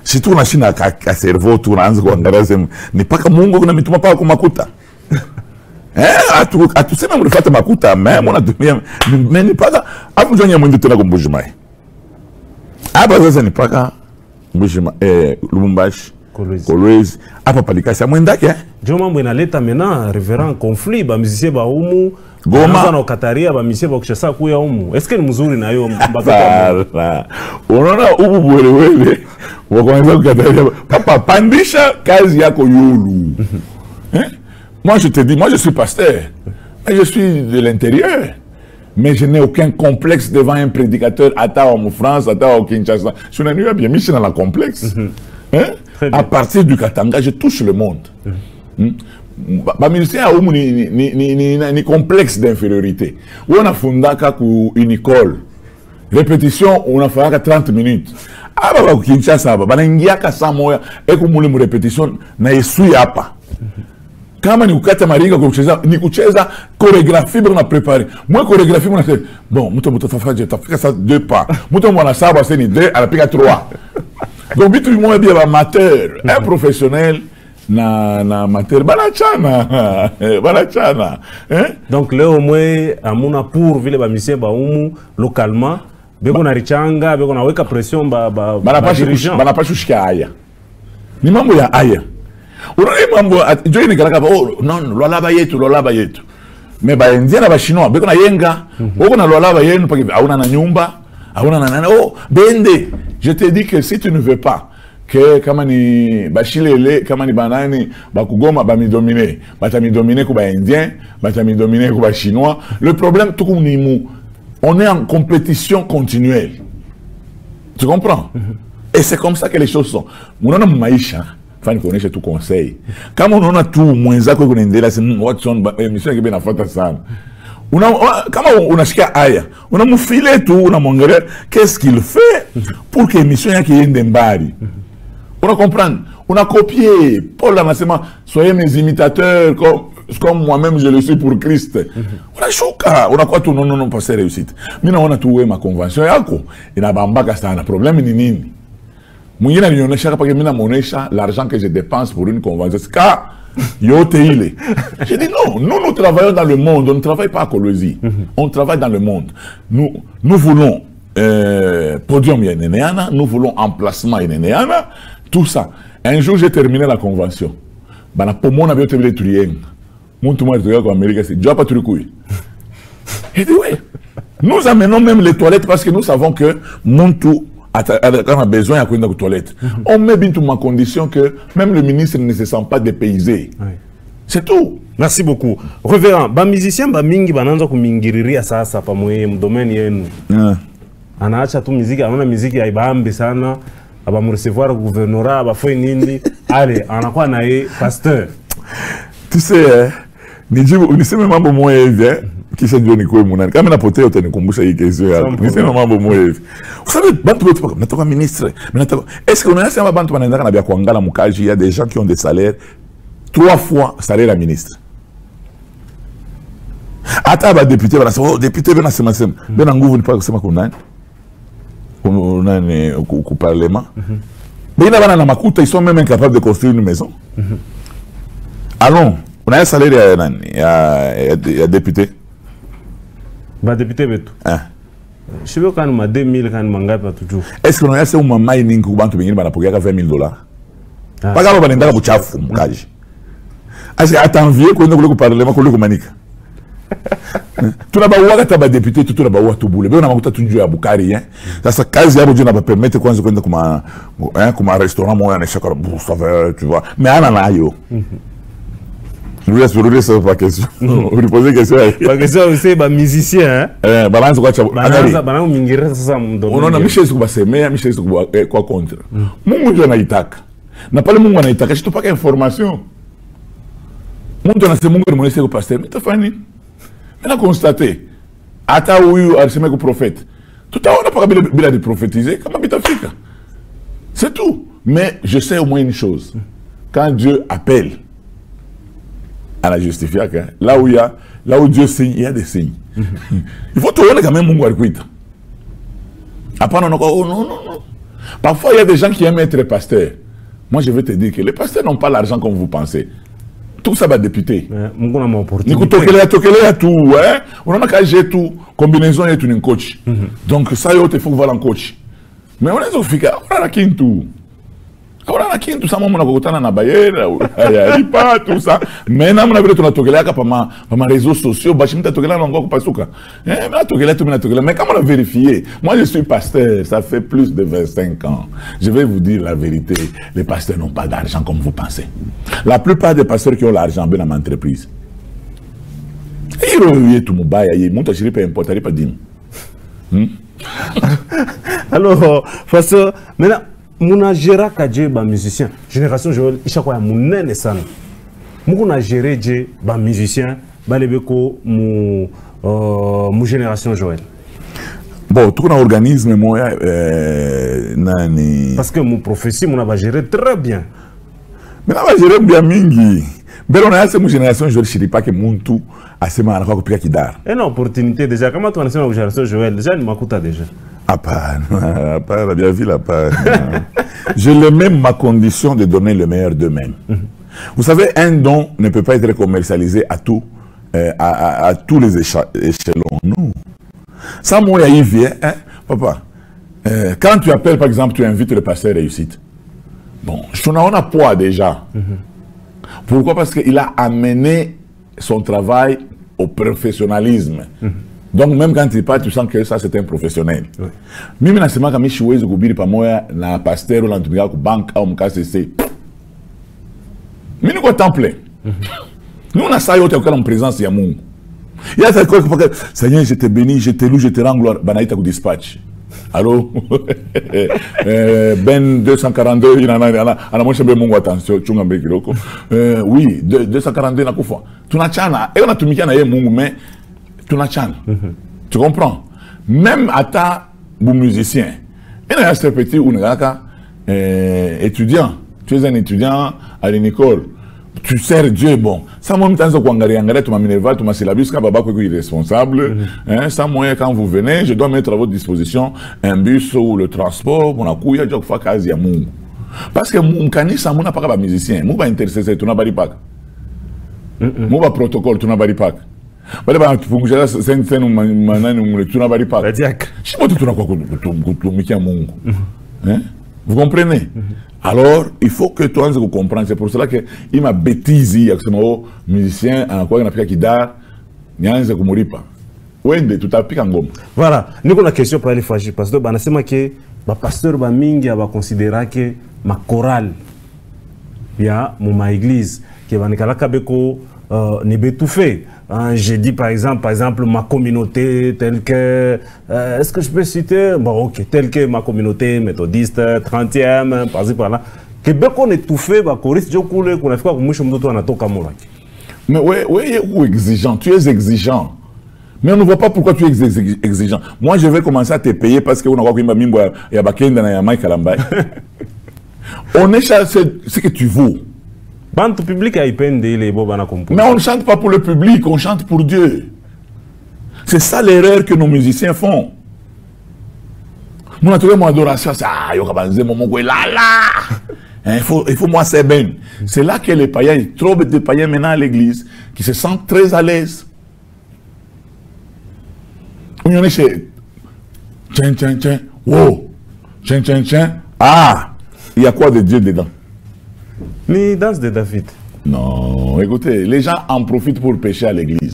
Speaker 1: Si tu na shina ka cerveau tu naanza kuangalia sema ni paka Mungu kuna mituma paka kumakuta. Atusema mlifata makuta mimi natumia mimi paka hapo ndio nyamwindi tena kumbujimai hapa sasa ni paka mbujima Lubumbashi Kolwezi hapa palikasi mwendake
Speaker 2: ndio mambo inaleta mena révérend conflit ba musicien ba umu
Speaker 1: Goma
Speaker 2: na Kataria ba musicien ba kushasa kuya umu est-ce que ni mzuri na hiyo mbazaka
Speaker 1: unaona ubu bwelewele wakaanza kukataria papa pandisha kazi yako yulu Moi, je te dis, moi, je suis pasteur. Je suis de l'intérieur. Mais je n'ai aucun complexe devant un prédicateur à France, à Kinshasa. Je suis bien mis dans la complexe. À partir du Katanga, je touche le monde. Les musiciens ont ni complexe d'infériorité. On a fondé une école. Répétition, on a fait 30 minutes. Ah, Kinshasa, on a fait 100 mois. Et comme on a répétition, on a essuyé apa. Kama ni kukata maringa kucheza ni kucheza chorégraphie bana préparer moi chorégraphie on a fait bon mtu tafika ça 2 pas mtu mwana saba c'est ni 2 anapiga 3 donc bitu moi bien amateur un professionnel na amateur banachana
Speaker 2: donc leo mwe amuna pour vile ba musicien ba umu localement beko na richanga beko na weka pression
Speaker 1: bana pas shushika haya ni mambo ya haya unaona mambo join ni kalaka non lolaba yetu mais ba indiana ba chinois beko na yenga uko na lolaba yenu paki hauna na nyumba hauna na nana bende je te dis que si tu ne veux pas que kamani bashilele kamani banani bakugoma ba mi dominer bata mi dominer ko ba indien bata mi dominer ko ba chinois. Le problème tout comme nous, on est en compétition continuelle. Tu comprends? Et c'est comme ça que les choses sont. Mon nom maïcha fan connaît tout conseil. Quand on a tout moins ça que on est là c'est Watson émission qui bien afata ça. Comment on a chica aya, on a mon filet tout, on a mon gré, qu'est-ce qu'il fait pour que l'émission y ait une dembari? On a comprendre, on a copié Paul Lamassement, soyez mes imitateurs comme moi-même je le suis pour Christ. On a choqué, on a quoi tout non pas c'est réussite. Maintenant on a trouvé ma convention yako, et na bamba que c'est un problème ni nini. Moi il y a chaque fois que mina monécha l'argent que je dépense pour une convention c'est car j'ai dit non, nous travaillons dans le monde, on ne travaille pas à Colosie, on travaille dans le monde. Nous voulons podium Yeneneana, nous voulons emplacement Yeneneana, tout ça. Un jour j'ai terminé la convention. Pour moi, on avait été les triens. Mon tout le monde en Amérique, c'est déjà pas tout le coup. J'ai dit oui. Nous amenons même les toilettes parce que nous savons que mon tout. Quand on a besoin de la toilette, on met bien toute ma condition que même le ministre ne se sent pas dépaysé. Oui. C'est tout.
Speaker 2: Merci beaucoup. Révérend, les musiciens, les mingi, bananza ku mingiriri ça pa moye domaine yenu. Anaacha tu musique, ana musique ya ibambe sana, aba mu recevoir gouvernorat, aba foi nini. Allez, anakuwa na ye pasteur.
Speaker 1: Tu sais, ni sema mambo moya hivi kisha ndio ni kwa munani kama napotea utanikumbusha hii kesi yako ni sema mambo moya hivi usabe bantu wote paka natoka ministre est-ce qu'on a sema bantu wanaenda na bia kuangala mukaji il y a des gens qui ont des salaires 3 fois salaire à ministre ata ba député bana oh député bana sema bana nguvu ni pas kusema kuna nani au parlement mais il y a bana na makuta ils sont même incapables de construire une maison allons on a un salaire il y a député.
Speaker 2: Bah député betu. Je sais pas quand 2000 quand mangapi toujours.
Speaker 1: Est-ce que on a un mining ku bantu bengine banapokia $20,000? Pas kama banenda kuchafu mkaji. Asi atanvier ko ndoko ku parlement ko manika. Tunabawa kata ba député tunabawa tubule. Beo na makuta tunjua ya Bukari hein. Sasa kazi yabo je na ba permettre kwanza kwenda kuma restaurant moya na shakara ça va tu vois. Mais ana nayo. Je vous laisse poser la question. Vous posez question.
Speaker 2: La question c'est les musiciens.
Speaker 1: Balance quoi tu
Speaker 2: as. Balance mingira sasa mdomo.
Speaker 1: On a Michel sur basemea, Michel sur quoi contre. Mungu ndio anaitaka. Na pale Mungu anaitaka, je te pas information. Mungu anasema Mungu ni mwenye pasteur, mais tafani. On a constaté. Ata huyu alisema que prophète. Tutaona pas bila de prophétiser comment bitafika. C'est tout. Mais je sais au moins une chose. Quand Dieu appelle à la justifier, là où Dieu signe, il y a des signes. Il faut tourner quand même mon guarquita. Après, on a oh non. Parfois, il y a des gens qui aiment être pasteurs. Moi, je vais te dire que les pasteurs n'ont pas l'argent comme vous pensez. Tout ça va députer. Ni tokele à tout, hein. On a qu'à gérer tout. Combinaison est une coach. Donc, ça, il faut voir un coach. Mais on est au fika, on a tout. Ahora aqui tout ça moi na kokutana na bayera ya tout ça mais na mona vile tunatokelea hapa pa réseaux sociaux bashi mtatokelea na ngoko pasuka mais natokelea tu natokelea mais comment on a vérifié moi je suis pasteur ça fait plus de 25 ans je vais vous dire la vérité les pasteurs n'ont pas d'argent comme vous pensez la plupart des pasteurs qui ont l'argent ben dans l'entreprise ils reviennent tout mobaya ils montent chez pas importe pas dim
Speaker 2: alors parce maintenant Muna gera kaje ba musicien génération Joël ishakwa ya munene sana muko na gérer je ba musicien ba lebeko mu génération Joël
Speaker 1: bon tout un organisme moya nani
Speaker 2: parce que mon prophétie mon va gérer très bien
Speaker 1: mais na va gérer bien mingi mais on a cette génération Joël je dis pas que muntu asema anaka kupika kidara
Speaker 2: une opportunité déjà comment tu as la génération Joël déjà ni makuta déjà
Speaker 1: à part, bien vu la part. Je l'ai même ma condition de donner le meilleur d'eux-mêmes. Vous savez, un don ne peut pas être commercialisé à tous les échelons. Non. Ça, moi, il vient, hein, papa. Quand tu appelles, par exemple, tu invites le pasteur réussite. Bon, on a poids déjà. Pourquoi? Parce qu'il a amené son travail au professionnalisme. Donc même quand il parle, tu sens que ça c'est un professionnel. Mimi nasema kama siwezi kuhubiri pamoja na pasteur ou l'entreprise ku banque au MKCC. Mimi niko temps plein. Nous on a ça yote en présence ya Mungu. Il y a ça quoi que Seigneur, je te bénis, je te loue, je te rends gloire. Banaita ku dispatch. Allô? Ben 242, il y en a moi je me Mungu attention, chunga mbeki loko. Oui, 242 na kufa. Tunachana, et on a tumikia na ye Mungu mais tunachana. Tu comprends? Même à ta musicien. Il y a ce petit ou étudiant. Tu es un étudiant à l'école. Tu sers Dieu, bon. Ça m'a mis dans tu m'as minerval, tu m'as syllabus, quand Baba est responsable. Sans moyen, quand vous venez, je dois mettre à votre disposition un bus ou le transport, mon accouille, je dois faire quasi à mon. Parce que mon canis, ça m'a pas musicien. Mon pas intercesseur, tu n'as pas dit pas. Mon pas protocole, tu n'as pas dit pas. Tu n'as pas dit pas. Je sais pas, tu n'as pas. Vous comprenez? Alors, il faut que toi, vous compreniez. C'est pour cela qu'il m'a bêtise, il y a ce musicien, en quoi il a fait qu'il dort, il y a un qui ne mourit pas. Oui, tout à fait.
Speaker 2: Voilà. Nous avons une question pour aller faire. Parce que le pasteur Bamingi va considérer que ma chorale, il y a mon église, qui va ne tout fait. J'ai dit par exemple ma communauté telle que est-ce que je peux citer bon ok telle que ma communauté méthodiste 30e par-ci par-là que on est tout fait bah choriste je coule qu'on a fait quoi mwisho mtoto anatoka molaki.
Speaker 1: Mais ouais ou exigeant, tu es exigeant. Mais on ne voit pas pourquoi tu es exigeant. Moi je vais commencer à te payer parce que on a quoi kuimba mimbo ya bakenda na ya Mike Kalamba. On est ce que tu vaux.
Speaker 2: Mais
Speaker 1: on ne chante pas pour le public, on chante pour Dieu. C'est ça l'erreur que nos musiciens font. Mon adoration, c'est il faut moi c'est bien. C'est là que les païens, il y a trop de païens maintenant à l'église qui se sentent très à l'aise. On est chez tiens, wow, tiens, ah, il y a quoi de Dieu dedans?
Speaker 2: Mais danse de David.
Speaker 1: Non, écoutez, les gens en profitent pour pécher à l'église.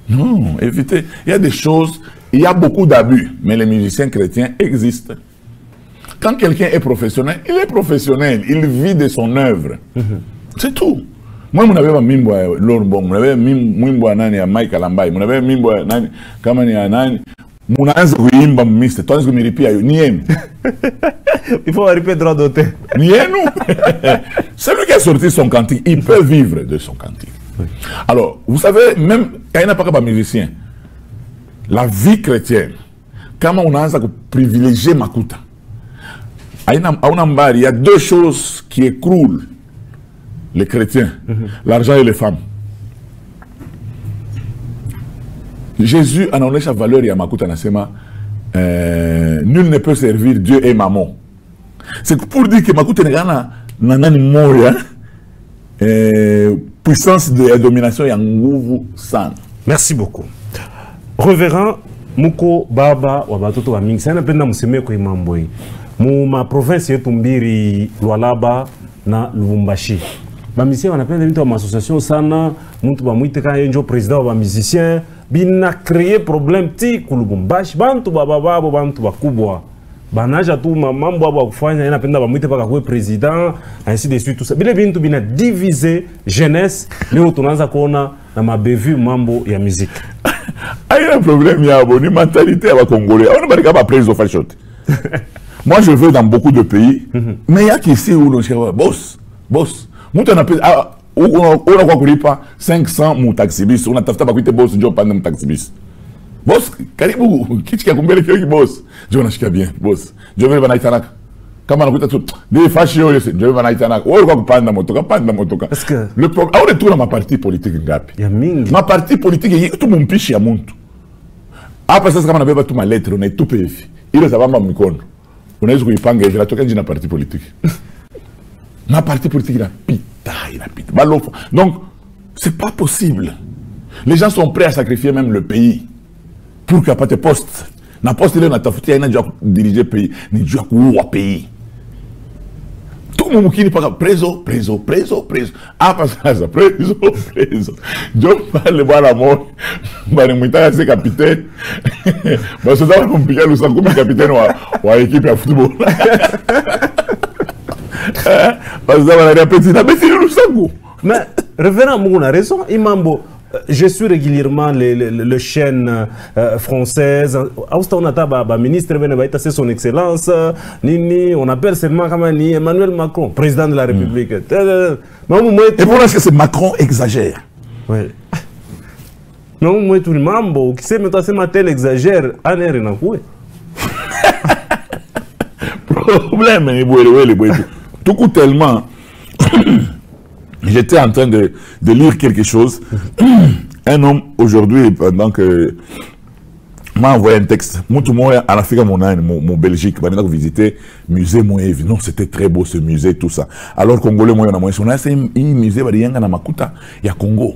Speaker 1: Non, évitez. Il y a des choses, il y a beaucoup d'abus, mais les musiciens chrétiens existent. Quand quelqu'un est professionnel, il est professionnel, il vit de son œuvre. C'est tout. Moi, je n'avais pas mimbo à Lorbon, je n'avais pas mimbo à Mike Kalamba, je n'avais pas mimbo à Kamani à Nani. Je n'avais pas mimbo toi, je n'avais pas mimbo.
Speaker 2: Il faut arriver droit d'auteur.
Speaker 1: Celui qui a sorti son cantique, il peut vivre de son cantique. Alors, vous savez, même quand il n'a pas de musicien, la vie chrétienne, comment on a privilégié Makuta, il y a deux choses qui écroulent les chrétiens, l'argent et les femmes. Jésus a donné sa valeur à Makuta Nasema, nul ne peut servir Dieu et Maman. C'est pour dire que Makuta n'a pas puissance de domination et nguvu sana.
Speaker 2: Merci beaucoup. Révérend Muko Baba Wabatoto Bamingi, c'est un peu de museme ko imamboi. Ma province yetu mbiri Lualaba na Lubumbashi. Ba musicien on appelle une association sana, muntu ba muite ka enjo président ba musicien, bina créer problème ti ku Lubumbashi, bantu baba bantu bakubwa. Banaja tu mambo abo kufanya inapenda bamuite paka kwa président ainsi de suite tout ça bile bintu bina diviser jeunesse leo tunaanza kuona na mabevu mambo ya musique.
Speaker 1: Il y a un problème, il y a une mentalité à la Congolais. On ne va pas prendre fashion. Moi, je vais dans beaucoup de pays, mais il y a qu'ici où on dit boss. Nous, on a pas 500 mon taxibus. On a tafta pas quitter boss, job pendant mon taxibus. Boss, caribou, qui a combien de qui boss? Je n'ai bien, boss. Je vais à Naitanak. Comment on a tout des fashions, je vais à Naitanak. Oh, on va pas dans moto, pas dans moto.
Speaker 2: Parce que
Speaker 1: le problème, on est tout dans ma partie politique ngapi. Ma partie politique, tout mon piche à monte. Après ça, on avait tout ma lettre, on est tout payé. Il est avant mon icône. On est sur Ipanga, il a tout dans partie politique. Ma partie politique, il a pita. Donc, c'est pas possible. Les gens sont prêts à sacrifier même le pays pour qu'il n'y ait pas de poste. Na poste ile na tafutia ina jua diriger pays, ni jua kuua pays. Tout le monde qui parle preso. Ah, parce que ça, preso. Je parle voir la mort. Bani mwita c'est capitaine. Parce que ça va compliquer le sang comme capitaine ou équipe de football. Parce que ça va la petit le sang.
Speaker 2: Mais révérend Mungu a raison, Imambo. Je suis régulièrement les chaînes françaises. On a ministre, c'est son excellence. On appelle seulement Emmanuel Macron, président de la République.
Speaker 1: Et pour est-ce que c'est Macron exagère?
Speaker 2: Oui. Non, moi tout le monde qui sait maintenant c'est Matel exagère.
Speaker 1: Problème, tout coup tellement. J'étais en train de lire quelque chose. Un homme, aujourd'hui, pendant que m'a envoyé un texte. Moi, à l'Afrique, mon Belgique, j'ai visité le musée Moïse. Non, c'était très beau ce musée, tout ça. Alors, Congolais, moi, on a c'est un musée, il y a un Makuta, il y a Congo.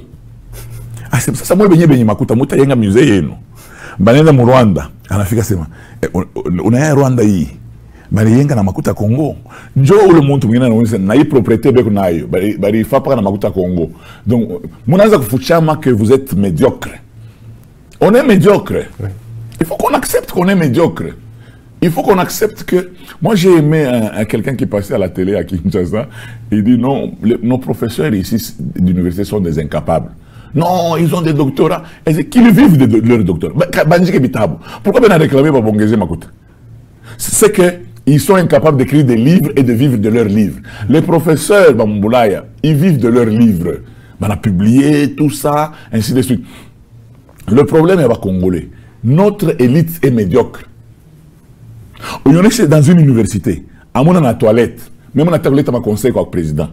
Speaker 1: Ah, c'est ça, moi, il y a Makuta, il y a un musée, non. Il y a un Rwanda, en Afrique, c'est on a un Rwanda, baliyenga na makuta Congo njo ule muntu mwingine anaonyesha na hii propriété beko nayo bali fapa na makuta Congo. Donc munaanza kufuchama que vous êtes médiocre. On est médiocre. Oui. Il faut qu'on accepte qu'on est médiocre. Il faut qu'on accepte que moi j'ai aimé quelqu'un qui passait à la télé à Kinshasa, il dit non, nos professeurs ici d'université sont des incapables. Non, ils ont des doctorats et qu'ils vivent de leur doctorat. Pourquoi ben a réclamé pour Bongézé Makuta? C'est que ils sont incapables d'écrire des livres et de vivre de leurs livres. Les professeurs, Bamboulaya, ils vivent de leurs livres. On a publié tout ça, ainsi de suite. Le problème est congolais. Notre élite est médiocre. On est dans une université. À mon la toilette. Même la toilette, ma conseil comme président.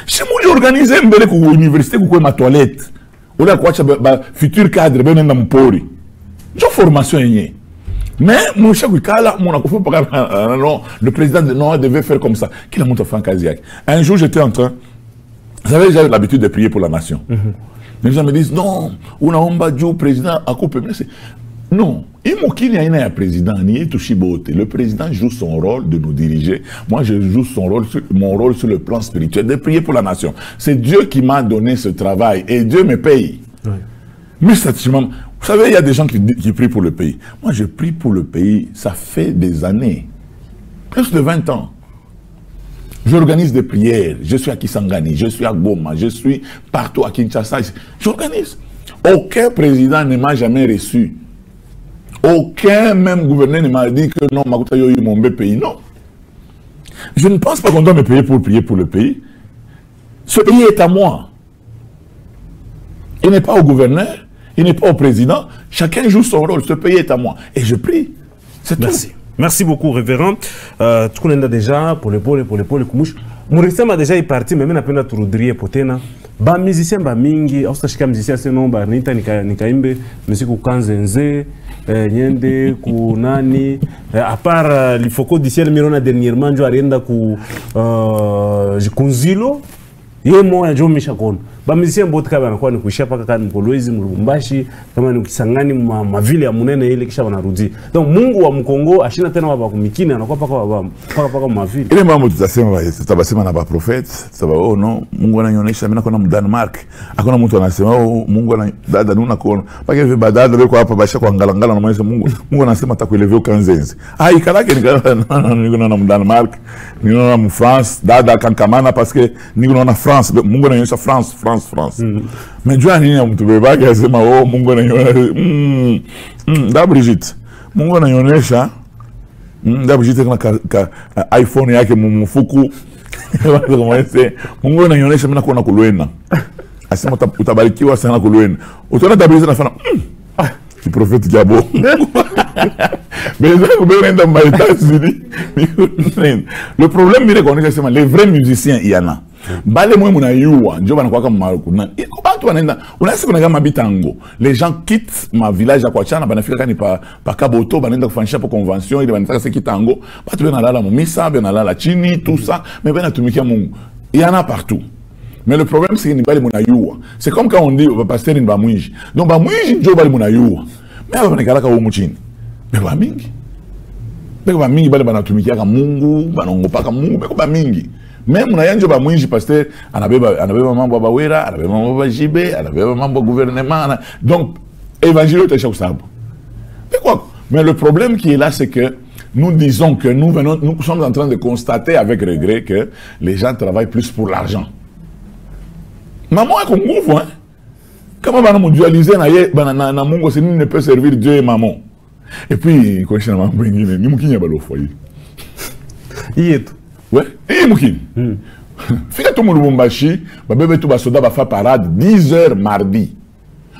Speaker 1: Si moi j'organise une université, ma toilette. On a quoi futur cadre, ben dans mon pori. J'ai formation. Mais mon cher Wikala, le président de Nord devait faire comme ça. Qui l'a montré Franck Aziak? Un jour, j'étais en train. Vous savez, j'avais l'habitude de prier pour la nation. Les gens me disent non, on a un Dieu président à couper. Non, il n'y a pas un président, ni Touchibote. Le président joue son rôle de nous diriger. Moi, je joue mon rôle sur le plan spirituel, de prier pour la nation. C'est Dieu qui m'a donné ce travail et Dieu me paye. Oui. Mais statistiquement, vous savez, il y a des gens qui prient pour le pays. Moi, je prie pour le pays, ça fait des années, plus de 20 ans. J'organise des prières, je suis à Kisangani, je suis à Goma, je suis partout à Kinshasa. J'organise. Aucun président ne m'a jamais reçu. Aucun même gouverneur ne m'a dit que non, Makuta Yo est mon pays. Non. Je ne pense pas qu'on doit me payer pour prier pour le pays. Ce pays est à moi. Il n'est pas au gouverneur. Il n'est pas au président. Chacun joue son rôle. Ce pays est à moi. Et je prie. C'est tout.
Speaker 2: Merci. Merci beaucoup, révérend. Tout le monde a déjà, pour l'épaule, Koumouch. Mourissem a déjà parti, mais maintenant, il y a potena. Ba musicien, ba mingi, ostashika musicien, c'est non, ba nita nikaimbe, monsieur Koukanzenze, Nyende, Kounani. À part l'Ifoko d'ici, le Mirona dernièrement, je arienda ku Kunzilo. Yeye moya jo mishakona ba musicien bote kaba anakuwa ni kushapa kaka Mkolwezi Mulumbashi kama ni Kisangani mavile ya munene ile kisha wanarudi. Donc Mungu wa Mkongo ashina tena wa kumikini anakuwa paka mavile.
Speaker 1: Ile mambo tutasema tutabasema na ba prophet sababu oh no Mungu ananionyesha mimi nako na Denmark. Hakuna mtu anasema oh Mungu ana dada nuna kuona. Paka hivi badada leo hapa basha kwa ngalangala na maisha Mungu anasema atakuelevea ukanzenzi. Ah ikalake niko na Denmark, niko na France, dada kankamana parce que niko na France, Mungu ananionyesha France. Mais Dieu a dit à Mtoubeba qui a dit oh Mungu ananionyesha da Brigitte. Mungu ananionyesha da Brigitte kana iPhone yake mfuku. Mungu ananionyesha mimi nakuona kulwena. Asema utabarikiwa sana kulwena. Utaona da Brigitte anafanya qui prophète Gabo. Mais le problème, c'est les vrais musiciens, il y en a. Les gens quittent ma village à Kwachana, pas Kaboto, pour convention, tout ça, mais il y en a partout. Mais le problème, c'est qu'il y a c'est comme quand on dit, pasteur, il y a donc, mais il y a beko ba mingi. Beko ba mingi bale banatumikia ka Mungu, banongopa ka Mungu, beko ba mingi. Même na yanjo ba mwinji pasteur, anabeba mambo ba wera, anabeba mambo ba jibe, anabeba mambo gouvernement. Donc évangile est chaque sabre. Mais le problème qui est là, c'est que nous disons que nous sommes en train de constater avec regret que les gens travaillent plus pour l'argent. Maman est comme vous, hein? Comment va nous dualiser na Mungu si nous ne peut servir Dieu et maman? Et puis, quand je suis dans le ni mukini ba lo foyer.
Speaker 2: Yetu.
Speaker 1: Ouais, et mukini. Fika tout monde bombashi, ba bébé tout ba soda ba fa parade 10h mardi.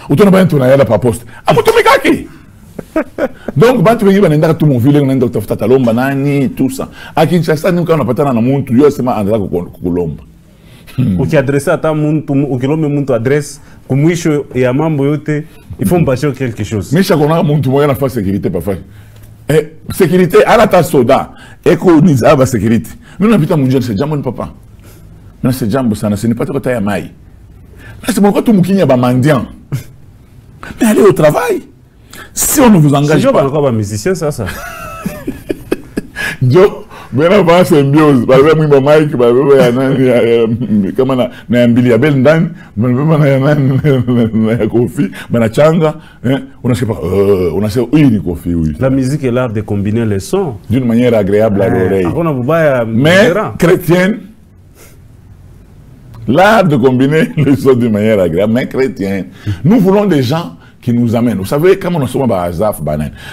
Speaker 1: Ou tu n'as pas un yala par poste. Ah, tu me kaki. Donc, quand tu veux dire tout mon ville, on a un docteur Tatalomba, nani, tout ça. À Kinshasa, nous, quand on a pas dans monde, tu es Andra Colomba.
Speaker 2: O que adresse à ta monde, o que l'homme monte adresse, comme oui, et à mambo yote, il faut me passer quelque chose.
Speaker 1: Mais chaque on a monde, moyen à faire sécurité, parfois. Sécurité, à la tasse soda, et qu'on dise, ah, sécurité. Nous, on a putain, mon jeune, c'est Jamon papa. Mais c'est Jambo, ça ce n'est pas trop taille à maille. C'est pourquoi tout le monde est mendiant. Mais allez au travail. Si on ne vous engage pas.
Speaker 2: C'est encore un musicien, ça.
Speaker 1: Joe, mais là, on symbiose. Bah, même moi, Mike, bah, comment on a un billet à Beldan, on a un coffee, on a changa, on a sais pas, on a oui, coffee, oui.
Speaker 2: La musique est l'art de combiner les sons.
Speaker 1: D'une manière agréable à l'oreille. Mais chrétienne, l'art de combiner les sons d'une manière agréable, mais chrétienne. Nous voulons des gens qui nous amènent. Vous savez, comme on a souvent Azaf,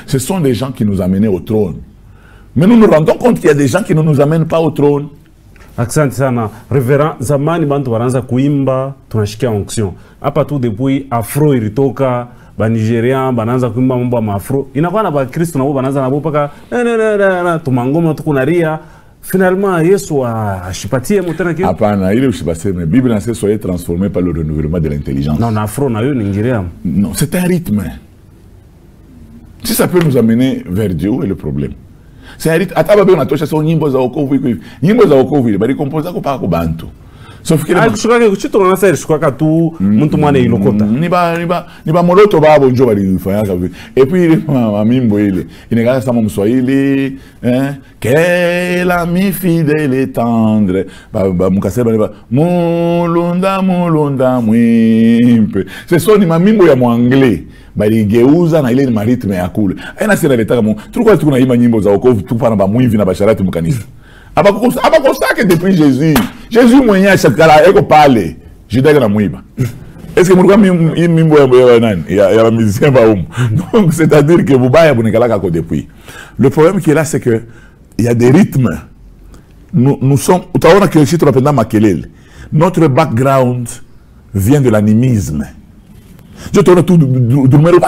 Speaker 1: ce sont des gens qui nous amènent au trône. Mais nous nous rendons compte qu'il y a des gens qui ne nous amènent pas au trône.
Speaker 2: Asante sana. Révérend, zamani bantu baranza kuimba, tunashikia onction. Hapa tu depuis afro ilitoka, ba Nigerian bananza kuimba mambo ya afro. Inakuwa na ba Kristo nabo bananza nabo paka tumangoma tukunaria. Finalement, Yesu ashipatie motena kile.
Speaker 1: Hapana, ile ushipatie, mais Bible n'a soyez transformé par le renouvellement de l'intelligence.
Speaker 2: Non, afro na yo Nigeria.
Speaker 1: Non, c'est un rythme. Si ça peut nous amener vers Dieu, où est le problème? C'est un rythme. Atababe on a touché son nyimbo za okovu, nyimbo za okovu, bari composer ko pa ko bantu. Sauf que
Speaker 2: kushika na faire shukaka tu muntu mwana ilokota.
Speaker 1: Ni ba moloto babo njo bali fanya kavi. Et puis mamimbo ile inegala sama mswahili, que l'ami fidèle et tendre. Ba mukase ba mulunda mwimpe. Ce sont ni mamimbo ya mwanglais. Baligeuza na ile ni maritme ya kule. Aina sina letaka mu. Tulikuwa tunaimba nyimbo za wokovu tupana ba mwimvi na basharati mkanisa. Abakostake depuis Jésus. Jésus mwenye achakala eko pale. Jidaka na mwiba. Est-ce que mulikuwa mimbo ya nani? Ya musicien ba homme. Donc c'est-à-dire que bubaya bunekalaka ko depuis. Le problème qui est là c'est que il y a des rythmes. Nous sommes utaona que si tunapenda makelele. Notre background vient de l'animisme. Je te tout numero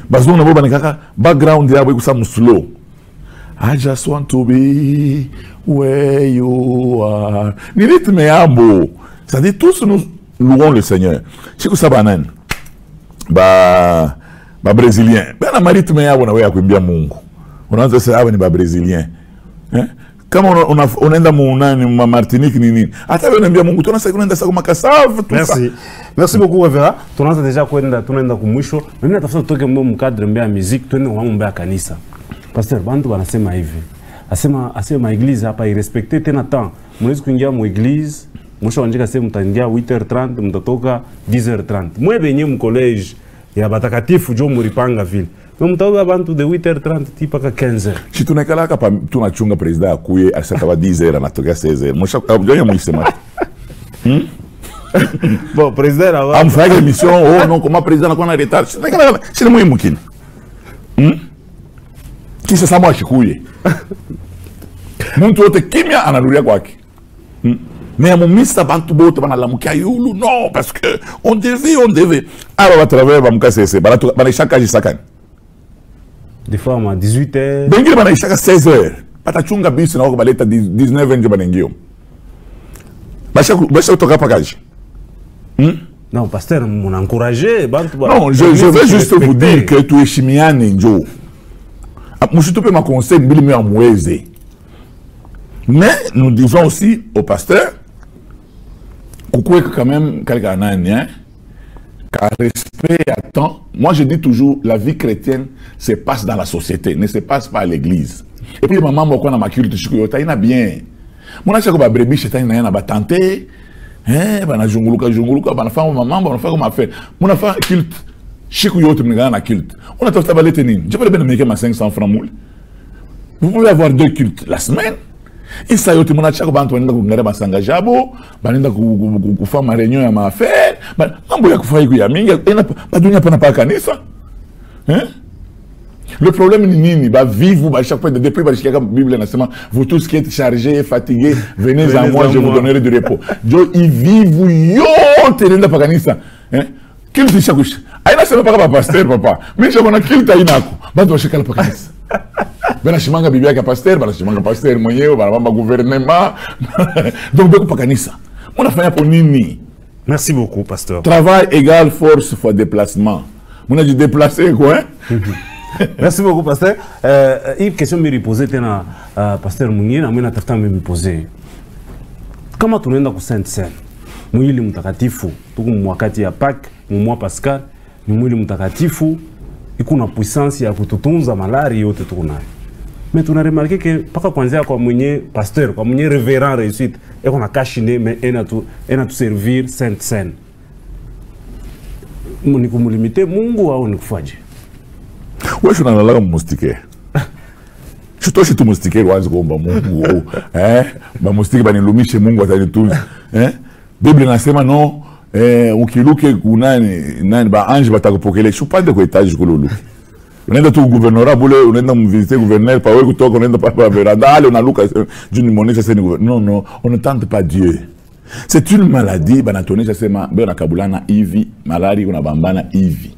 Speaker 1: bazon na boba nekaka background ya boy kusam slow. I just want to be where you are. Ni rythme yambo. Ça dit tous nous louons le Seigneur. Chiku sabanan. Ba brésilien. Bana rythme yabo na wewe kuimbia Mungu. Unaanza sasa ni ba brésilien. Kama unaenda muunani ma Martinique nini hata wewe unaambia Mungu tunaanza kuenda sasa Makassave tout ça.
Speaker 2: Merci beaucoup Révérend. Tunaanza deja tunaenda kumwisho. Mimi natafuta tutoke mkadre mbaya musique tuende wa mbaya kanisa. Pasteur bantu wanasema hivi. Asema église hapa irespecte tena temps. Mnaweza kuingia mu église, mwisho anjika sema mtaingia 8h30 mtatoka 10h30. Mwe benye mu college ya batakatifu jo muripanga vile. Mtaoga bantu de 8h30 tipaka 15h.
Speaker 1: Si tunakala kapa tunachunga president akuye asakaba 10h anatoka 16h. Mwisho abjoya mwisema.
Speaker 2: Bon, président là.
Speaker 1: Am faire émission oh non comment président na kona retard. C'est muhimu kini. Kisa sama shikuye. Muntu wote kimya anarudia kwake. Mais à mon mista bantu bote banalamukia yulu non parce que on devait. Alors à travers bamuka cesse bana chaka jisakani.
Speaker 2: Des fois à 18h.
Speaker 1: Bengi bana chaka 16h. Patachunga bisi na baleta 19h nje banengio. Basha toka pakaji.
Speaker 2: Non, pasteur, on encouragé.
Speaker 1: Non, je veux juste vous dire que tu es chimiane njo. Je peux me conseiller de me mais nous disons aussi au pasteur, coucou quand même quelqu'un qui a respect paix attend. Moi, je dis toujours, la vie chrétienne se passe dans la société, ne se passe pas à l'église. Et puis, maman, moi, quand on a ma culte, je suis bien. Mon acheteur va brebis, je suis na batante. Bana junguluka, bana femme, maman, bana femme, comme fait. Mon affaire culte. Je suis na culte. On a tout à l'heure, je peux bien me 500 francs moule. Vous pouvez avoir 2 cultes la semaine. Et ça, yote mon acheteur va Antoine Ngare Basanga Jabo, banenda kufa ma réunion ya ma affaire, mambo ya kufa ya mingi, ba dunia pana pa kanisa. Le problème ni nini, ba vivre ba chaque fois depuis ba la Bible na vous tous qui êtes chargés et fatigués, venez à moi, je vous donnerai du repos. Jo ils vivent yo tenenda pa kanisa. Quel c'est chaque chose. Aina sema pa pasteur papa. Mais je connais quel tainako. Ba do shakala pa kanisa. Bana shimanga bibi yake pasteur, bana shimanga pasteur mwenyewe, bana mama gouvernement. Donc beko pa kanisa. On a fait pour nini.
Speaker 2: Merci beaucoup pasteur.
Speaker 1: Travail égale force fois déplacement. On a dit déplacer quoi?
Speaker 2: Merci beaucoup pasteur. Une question me reposer tena pasteur Munyi na mimi natafuta me poser. Kama tunaenda ku Sainte-Seine, mwili mtakatifu, tuko mwakati ya Pâques, mwa Pascal, ni mwili mtakatifu, iko na puissance ya kututunza malari yote tuko nayo. Mais tuna remarqué que paka kwanza kwa mwenye pasteur, kwa mwenye révérend réussite, eko na kashine mais ena tu servir Sainte-Seine. Ni kumulimite Mungu au ni kufaje?
Speaker 1: Wewe unalala mustike. Chutoshi tu mustike wazi kuomba Mungu. Ba mustike banilumishe Mungu atanitunza. Biblia inasema no, ukiluke kunani ba ange batakupokele. Shupande kwa etage kululuki. Unaenda tu gouvernorat bule, unaenda mvisiter gouverneur pa wewe kutoka unaenda pa veranda, ale unaluka juni monesha seni gouverneur. Non, on ne tente pas Dieu. C'est une maladie, banatonesha sema bena kabulana hivi, malari kuna bambana hivi.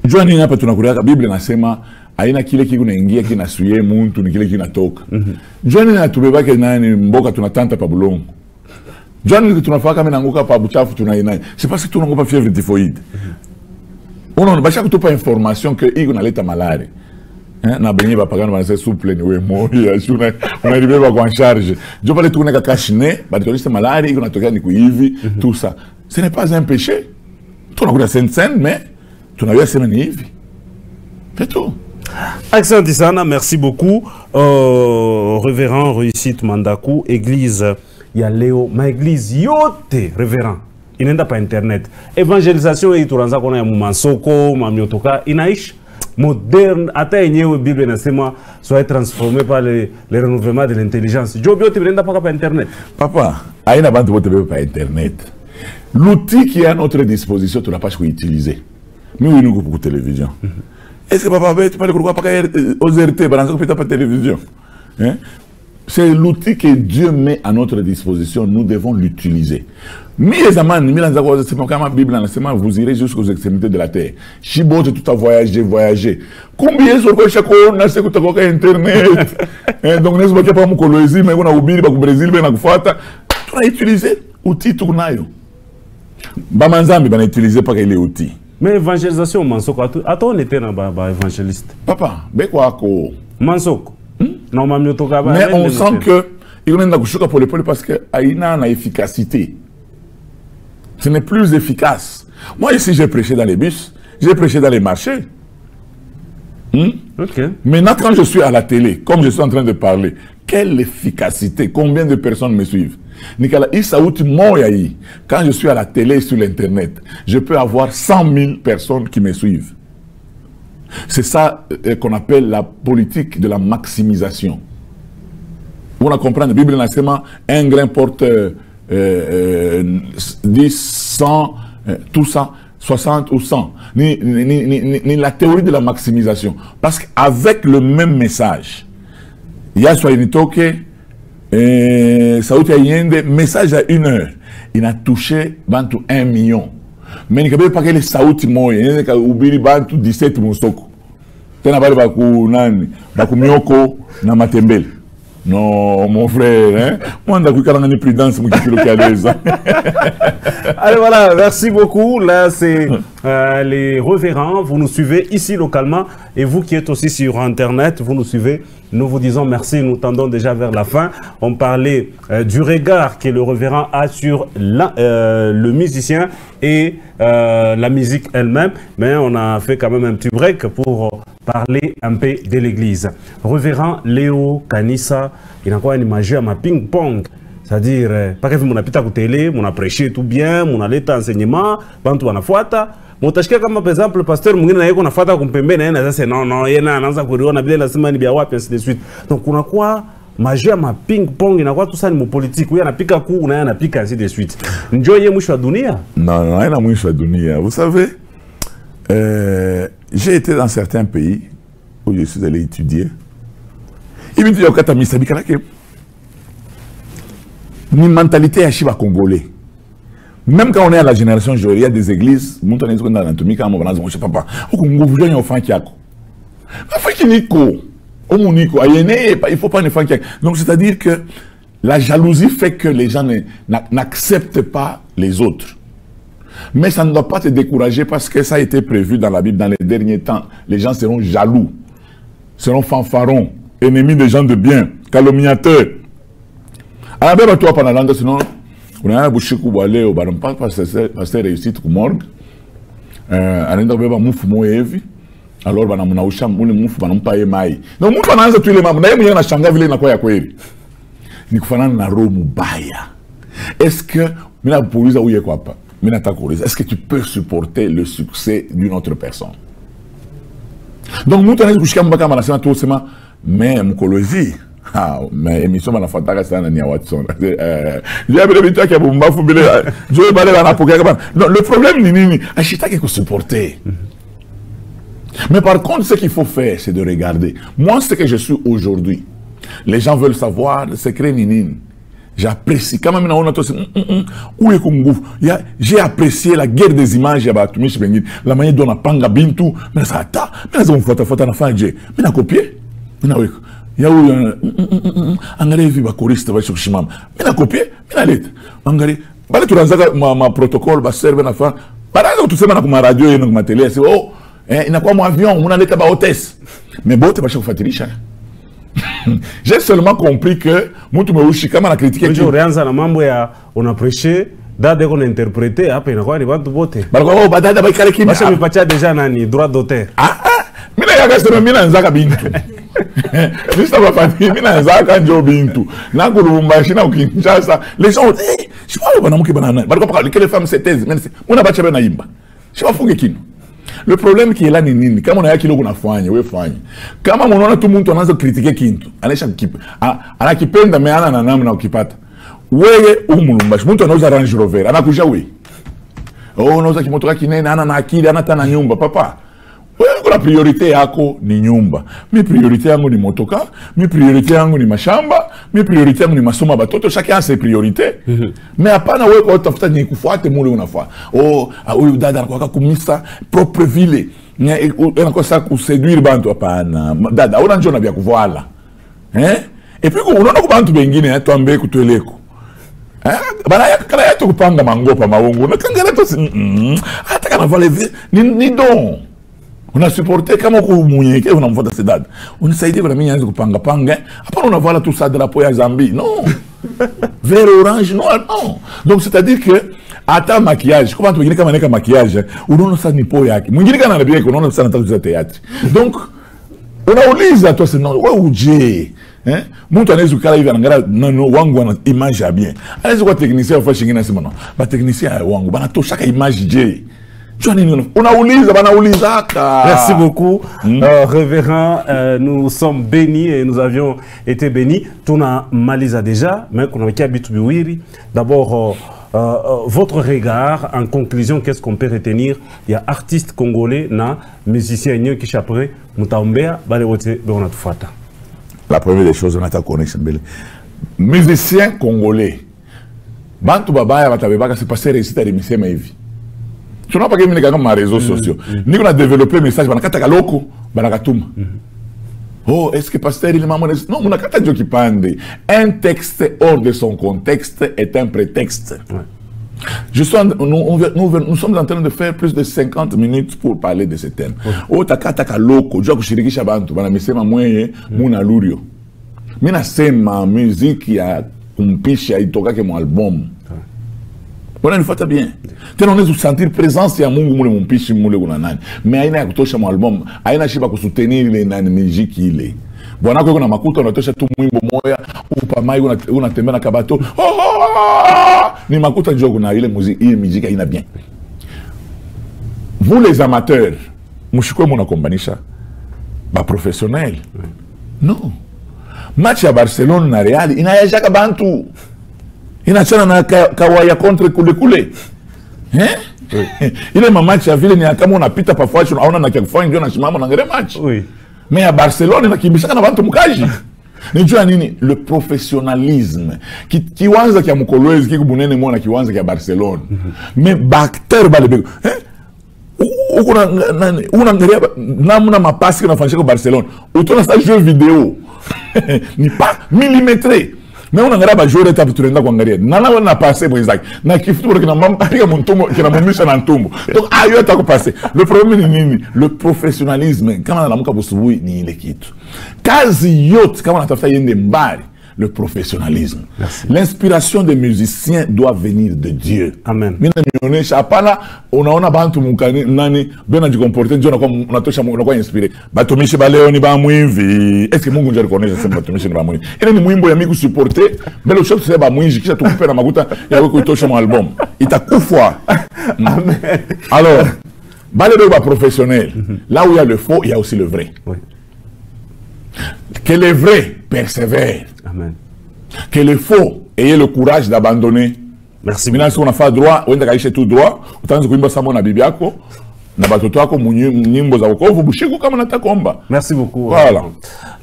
Speaker 1: Jua nini hapa tunakuria Biblia nasema aina kile kiko naingia kinasuye muntu ni kile kinatoka. Jua nini atubebake nani mboka tunatanta pa bulongo. Jua nini tunafaka mimi nanguka pa buchafu tunaina. C'est parce que tunanguka fièvre typhoïde. On basha kutupa information que iko naleta malari. Na benye ba pagano banase souple ni we moyo ya shuna on arrive ba en charge. Jua pale tukuneka kashine, ba toliste malari iko natokea ni kuivi tout ça. Ce n'est pas un péché. Tunakuria Sainte-Seine mais tunakuria semaine hivi. C'est tout.
Speaker 2: Excellent Sana, merci beaucoup. Révérend Réussite Mandaku, église ya Léo, ma église yote révérend. Inenda pa internet. Évangélisation et turanza kona ya mumansoko, mamiotoka, inaish moderne, ata yenyewe Bible inasema soit transformé par le renouvellement de l'intelligence. Job yote inenda pa internet.
Speaker 1: Papa, aina bantu bote pa internet. L'outil qui est à notre disposition, tu n'as pas à utiliser. Nous, nous pour télévision. Est-ce que papa, tu parles pourquoi pas aux RT, pas télévision? C'est l'outil que Dieu met à notre disposition, nous devons l'utiliser. Vous irez jusqu'aux extrémités de la terre. Chibo, tout à voyager. Combien sur quoi chaque on a internet? Donc, nous avons pas mon Colombie, mais on a oublié le Brésil, mais on a fait. Tu as utilisé l'outil tournayo. Bamanzambi, on a utilisé pas les outils.
Speaker 2: Mais évangélisation, Mansoko, attends, on était un évangéliste.
Speaker 1: Papa, ben quoi,
Speaker 2: Mansoko. Non,
Speaker 1: mais on sent que il y a une pour les peuples parce qu'il y a une efficacité. Ce n'est plus efficace. Moi, ici, j'ai prêché dans les bus, j'ai prêché dans les marchés. Maintenant, quand je suis à la télé, comme je suis en train de parler, quelle efficacité, combien de personnes me suivent? Nicolas, quand je suis à la télé et sur l'internet, je peux avoir 100 000 personnes qui me suivent. C'est ça qu'on appelle la politique de la maximisation. Vous comprenez, la Bible n'a un grain porte 10, 100, tout ça, 60 ou 100. Ni la théorie de la maximisation. Parce qu'avec le même message, il y a soit une toque, Saouti Ayende, message à 1 heure, il a touché 1 million. Mais il n'y a pas que les Saouti Moy, il y a oublié 17 monsoko. Il y a baku Mioko, na Matembele. Non, mon frère, hein? Moi, on a cru qu'il y prudence, moi, qui est à l'aise.
Speaker 2: Allez, voilà, merci beaucoup. Là, c'est les révérends. Vous nous suivez ici localement. Et vous qui êtes aussi sur Internet, vous nous suivez. Nous vous disons merci. Nous tendons déjà vers la fin. On parlait du regard que le révérend a sur le musicien et la musique elle-même. Mais on a fait quand même un petit break pour parler un peu de l'église. Révérend Léo Kanissa, il a quoi une image à ma ping-pong. C'est-à-dire, pas que mon apita télé, mon a prêché tout bien, mon a l'état enseignement, bantu ana fuata. Mon tachika comme par exemple le pasteur mwingine na yeko na fuata kumpembe na yeye sasa non yena anaanza kuriona bila lazima ni bia wapi ainsi de suite. Donc on a quoi magie à ma ping-pong inakuwa tout ça ni politique. Huyu anapika kuu na yeye anapika ainsi de suite. Njoo yeye mwisho wa dunia?
Speaker 1: Non, non, haina mwisho wa dunia. Vous savez, j'ai été dans certains pays où je suis allé étudier. Il me dit que tu as une mentalité à Chiba congolais. Même quand on est à la génération, il y a des églises, il y a des anatomies, quand on a dit, papa, il faut pas un enfant qui a. Donc c'est-à-dire que la jalousie fait que les gens n'acceptent pas les autres. Mais ça ne doit pas te décourager parce que ça a été prévu dans la Bible dans les derniers temps. Les gens seront jaloux, seront fanfarons, ennemis des gens de bien, calomniateurs. Alors, ben, toi, pendant l'année, sinon, on a un boucher qui va aller au baron, parce que c'est réussite pour morgue. On a un mouf moevi. Alors, on a un mouf, on a un paye maï. Donc, on a un tous les membres. On a un changa ville na quoi kweli. Ni kufana na romu baya. Est-ce que, mina police ou quoi pas? Est-ce que tu peux supporter le succès d'une autre personne? Donc, nous, on a dit que mais Mukolozi, mais émission na fataka sana ni Watson. Le problème ni nini, achita qu'il faut supporter. Mais par contre, ce qu'il faut faire, c'est de regarder. Moi, ce que je suis aujourd'hui, les gens veulent savoir le secret nini. J'apprécie quand même où est Kungu. J'ai apprécié la guerre des images la manière dont on a panga bintu mais ça ta mais on photo na fanje mais na copier mais na ya où angale vi ba choriste ba shimama mais na copier mais na lettre angale bale turanzaka ma protocole ba serve na fa bale tout ça na kuma radio et na télé c'est oh inakuwa mon avion on a l'état ba hôtesse mais bote ba shofatilisha. J'ai seulement compris que comme on a critiqué
Speaker 2: on a prêché dès qu'on a interprété après on a voté déjà nani droit d'auteur les gens le problème qui est là, ni comme on a qui l'on a fait, comme on a tout le monde on a critiqué Kintu, on a qui peine de mettre un homme na occupata. Ouais, ou mulumbash, on a Range Rover, on a couché oui. Oh, on a qui montre qui n'est na akili, on a tana nyumba, papa. Ouais, la priorité yako ni nyumba. Mi priorité yangu ni motoka, mi priorité yangu ni mashamba, mi priorité yangu ni masoma batoto, chacun a ses priorités. Mais hapana wewe kwa tafuta ni kufuate mule unafaa. Oh, huyu dada anakuwa kumisa propre ville. Anakuwa sasa kuseduire bantu hapana. Dada, una njoo na vya kuvala. Et puis unaona kwa bantu wengine tuambie kutueleko. Bana kala yetu kupanga mangopa maongo. Na kangara to hata kana vale ni don. On a supporté comme on mouillé, on a envoyé cette date. On a essayé de faire panga panga. Après on a vu tout ça de la poya Zambie. Non. Vert orange, non, non. Donc c'est-à-dire que à ta maquillage, comment tu veux dire qu'un maquillage, ou non ça ni poya. Mon gars n'a bien qu'on a ça dans le théâtre. Donc on a oublié à toi c'est non. Ouais ou j'ai. Hein? Mon temps est où il va ngara non wangu image bien. Allez quoi technicien fait chez Guinness maintenant. Ba technicien wangu, ba na to chaque image j'ai. Merci beaucoup, révérend. Nous sommes bénis et nous avions été bénis. Tuna Malisa déjà, mais qu'on a habitué. D'abord, votre regard, en conclusion, qu'est-ce qu'on peut retenir? Il y a artistes congolais, musiciens qui chaperait, Moutaombea, Balewote, Beronatufata.
Speaker 1: La première des choses, on a ta connexion. Musiciens congolais. Bantu Babaya, c'est passé réussite à l'émission Maïvi. Tu n'as pas gagné les réseaux sociaux. Nous avons développé le message, nous avons Oh, est-ce que pasteur, il est maman? Non, mon akata Dieu qui pande. Un texte hors de son contexte est un prétexte. Ouais. Nous sommes en train de faire plus de 50 minutes pour parler de ce thème. Oh, takataka loko, Dieu kushirikisha bantu, bana mesema mwenye, muna lurio. Mina sema musique ya kumpisha itoka ke mon album. Voilà, il faut bien. Tu on est se sentir présence ya Mungu mule mumpishi mule kuna nani. Mais aina ya kutosha mon album, aina shiba kusoutenir ile nani musique ile. Bwana kwa kuna makuta unatosha tu mwimbo moya, upa mai unatembea na kabato. Ni makuta ndio kuna ile musique ina bien. Vous les amateurs, mshikwe muna kombanisha ba professionnel. Non. Match ya Barcelone na Real inayashaka bantu. Inachana na kawaya contre kule. Eh? Oui. Ile match ya vile ni kama unapita pa fashion aona na kifanya ndio nashimama na ngere match. Oui. Mais ya Barcelone inakimbishaka na bantu mkaji. Nijua nini? Le professionnalisme. Kiwanza kia mkolwezi kiku bunene mwana kiwanza kia Barcelone. Mais bakter balebego. Eh? Unaangalia namna mapasi kinafanyika kwa Barcelone. Utaona sa jeu vidéo. Ni pas millimétré. Mais on a un jour d'étape tu kuangalia. Nana wana passé mwenzake. Na kifutu kina mpiga mtumbo kina mumisha na ntumbo. Donc ayo atako passé. Le problème ni nini? Le professionnalisme kama nalamuka busubuhi ni ile kitu. Kazi yote kama natafuta yende mbali. Le professionnalisme. L'inspiration des musiciens doit venir de Dieu. Amen. Mina nionyesha hapana unaona bantu mukani nani bena jikomporte ndio unatosha unakuwa inspiré. Batumishi ba leo ni ba mwimvi. Est-ce que Mungu ndio reconnaît sema batumishi ni ba mwimvi? Ile ni mwimbo ya miku supporter, mais le chef c'est ba mwinji kisha tukupe na makuta ya wako itosha mu album. Itakufwa. Amen. Alors, bale de ba professionnel. Là où il y a le faux, il y a aussi le vrai. Oui. Que les vrais persévèrent. Amen. Que les faux aient le courage d'abandonner. Merci. Maintenant, si on a fait droit, on a fait tout droit.
Speaker 2: Merci beaucoup.
Speaker 1: Voilà.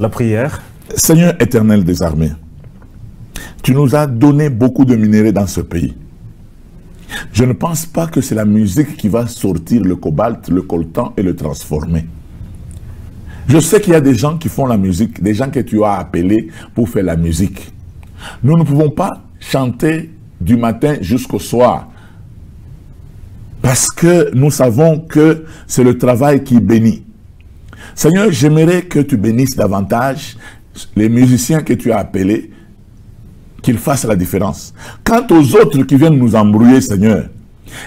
Speaker 2: La prière.
Speaker 1: Seigneur éternel des armées, tu nous as donné beaucoup de minéraux dans ce pays. Je ne pense pas que c'est la musique qui va sortir le cobalt, le coltan et le transformer. Je sais qu'il y a des gens qui font la musique, des gens que tu as appelés pour faire la musique. Nous ne pouvons pas chanter du matin jusqu'au soir. Parce que nous savons que c'est le travail qui bénit. Seigneur, j'aimerais que tu bénisses davantage les musiciens que tu as appelés, qu'ils fassent la différence. Quant aux autres qui viennent nous embrouiller, Seigneur,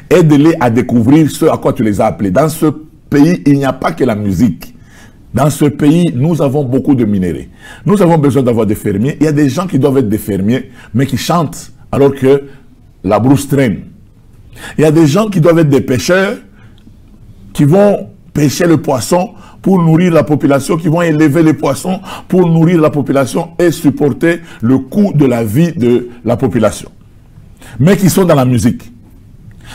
Speaker 1: aide-les à découvrir ce à quoi tu les as appelés. Dans ce pays, il n'y a pas que la musique. Dans ce pays, nous avons beaucoup de minéraux. Nous avons besoin d'avoir des fermiers. Il y a des gens qui doivent être des fermiers, mais qui chantent alors que la brousse traîne. Il y a des gens qui doivent être des pêcheurs, qui vont pêcher le poisson pour nourrir la population, qui vont élever les poissons pour nourrir la population et supporter le coût de la vie de la population. Mais qui sont dans la musique.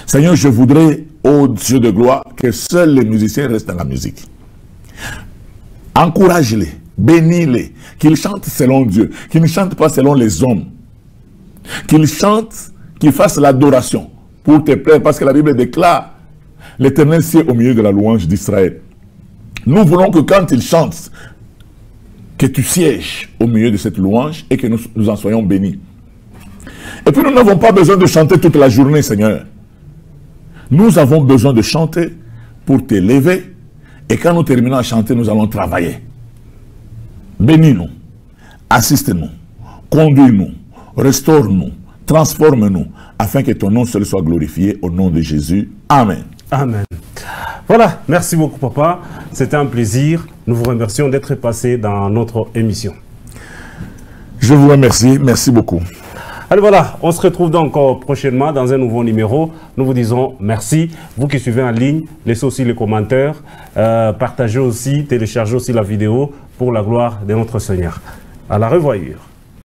Speaker 1: Seigneur, je voudrais, ô Dieu de gloire, que seuls les musiciens restent dans la musique. Encourage-les, bénis-les, qu'ils chantent selon Dieu, qu'ils ne chantent pas selon les hommes. Qu'ils chantent, qu'ils fassent l'adoration pour te plaire, parce que la Bible déclare l'Éternel sied au milieu de la louange d'Israël. Nous voulons que quand ils chantent, que tu sièges au milieu de cette louange et que nous en soyons bénis. Et puis nous n'avons pas besoin de chanter toute la journée, Seigneur. Nous avons besoin de chanter pour t'élever. Et quand nous terminons à chanter, nous allons travailler. Bénis-nous, assiste-nous, conduis-nous, restaure-nous, transforme-nous, afin que ton nom seul soit glorifié au nom de Jésus. Amen.
Speaker 2: Amen. Voilà, merci beaucoup papa. C'était un plaisir. Nous vous remercions d'être passé dans notre émission.
Speaker 1: Je vous remercie, merci beaucoup.
Speaker 2: Allez voilà, on se retrouve donc prochainement dans un nouveau numéro. Nous vous disons merci. Vous qui suivez en ligne, laissez aussi les commentaires, partagez aussi, téléchargez aussi la vidéo pour la gloire de notre Seigneur. À la revoyure.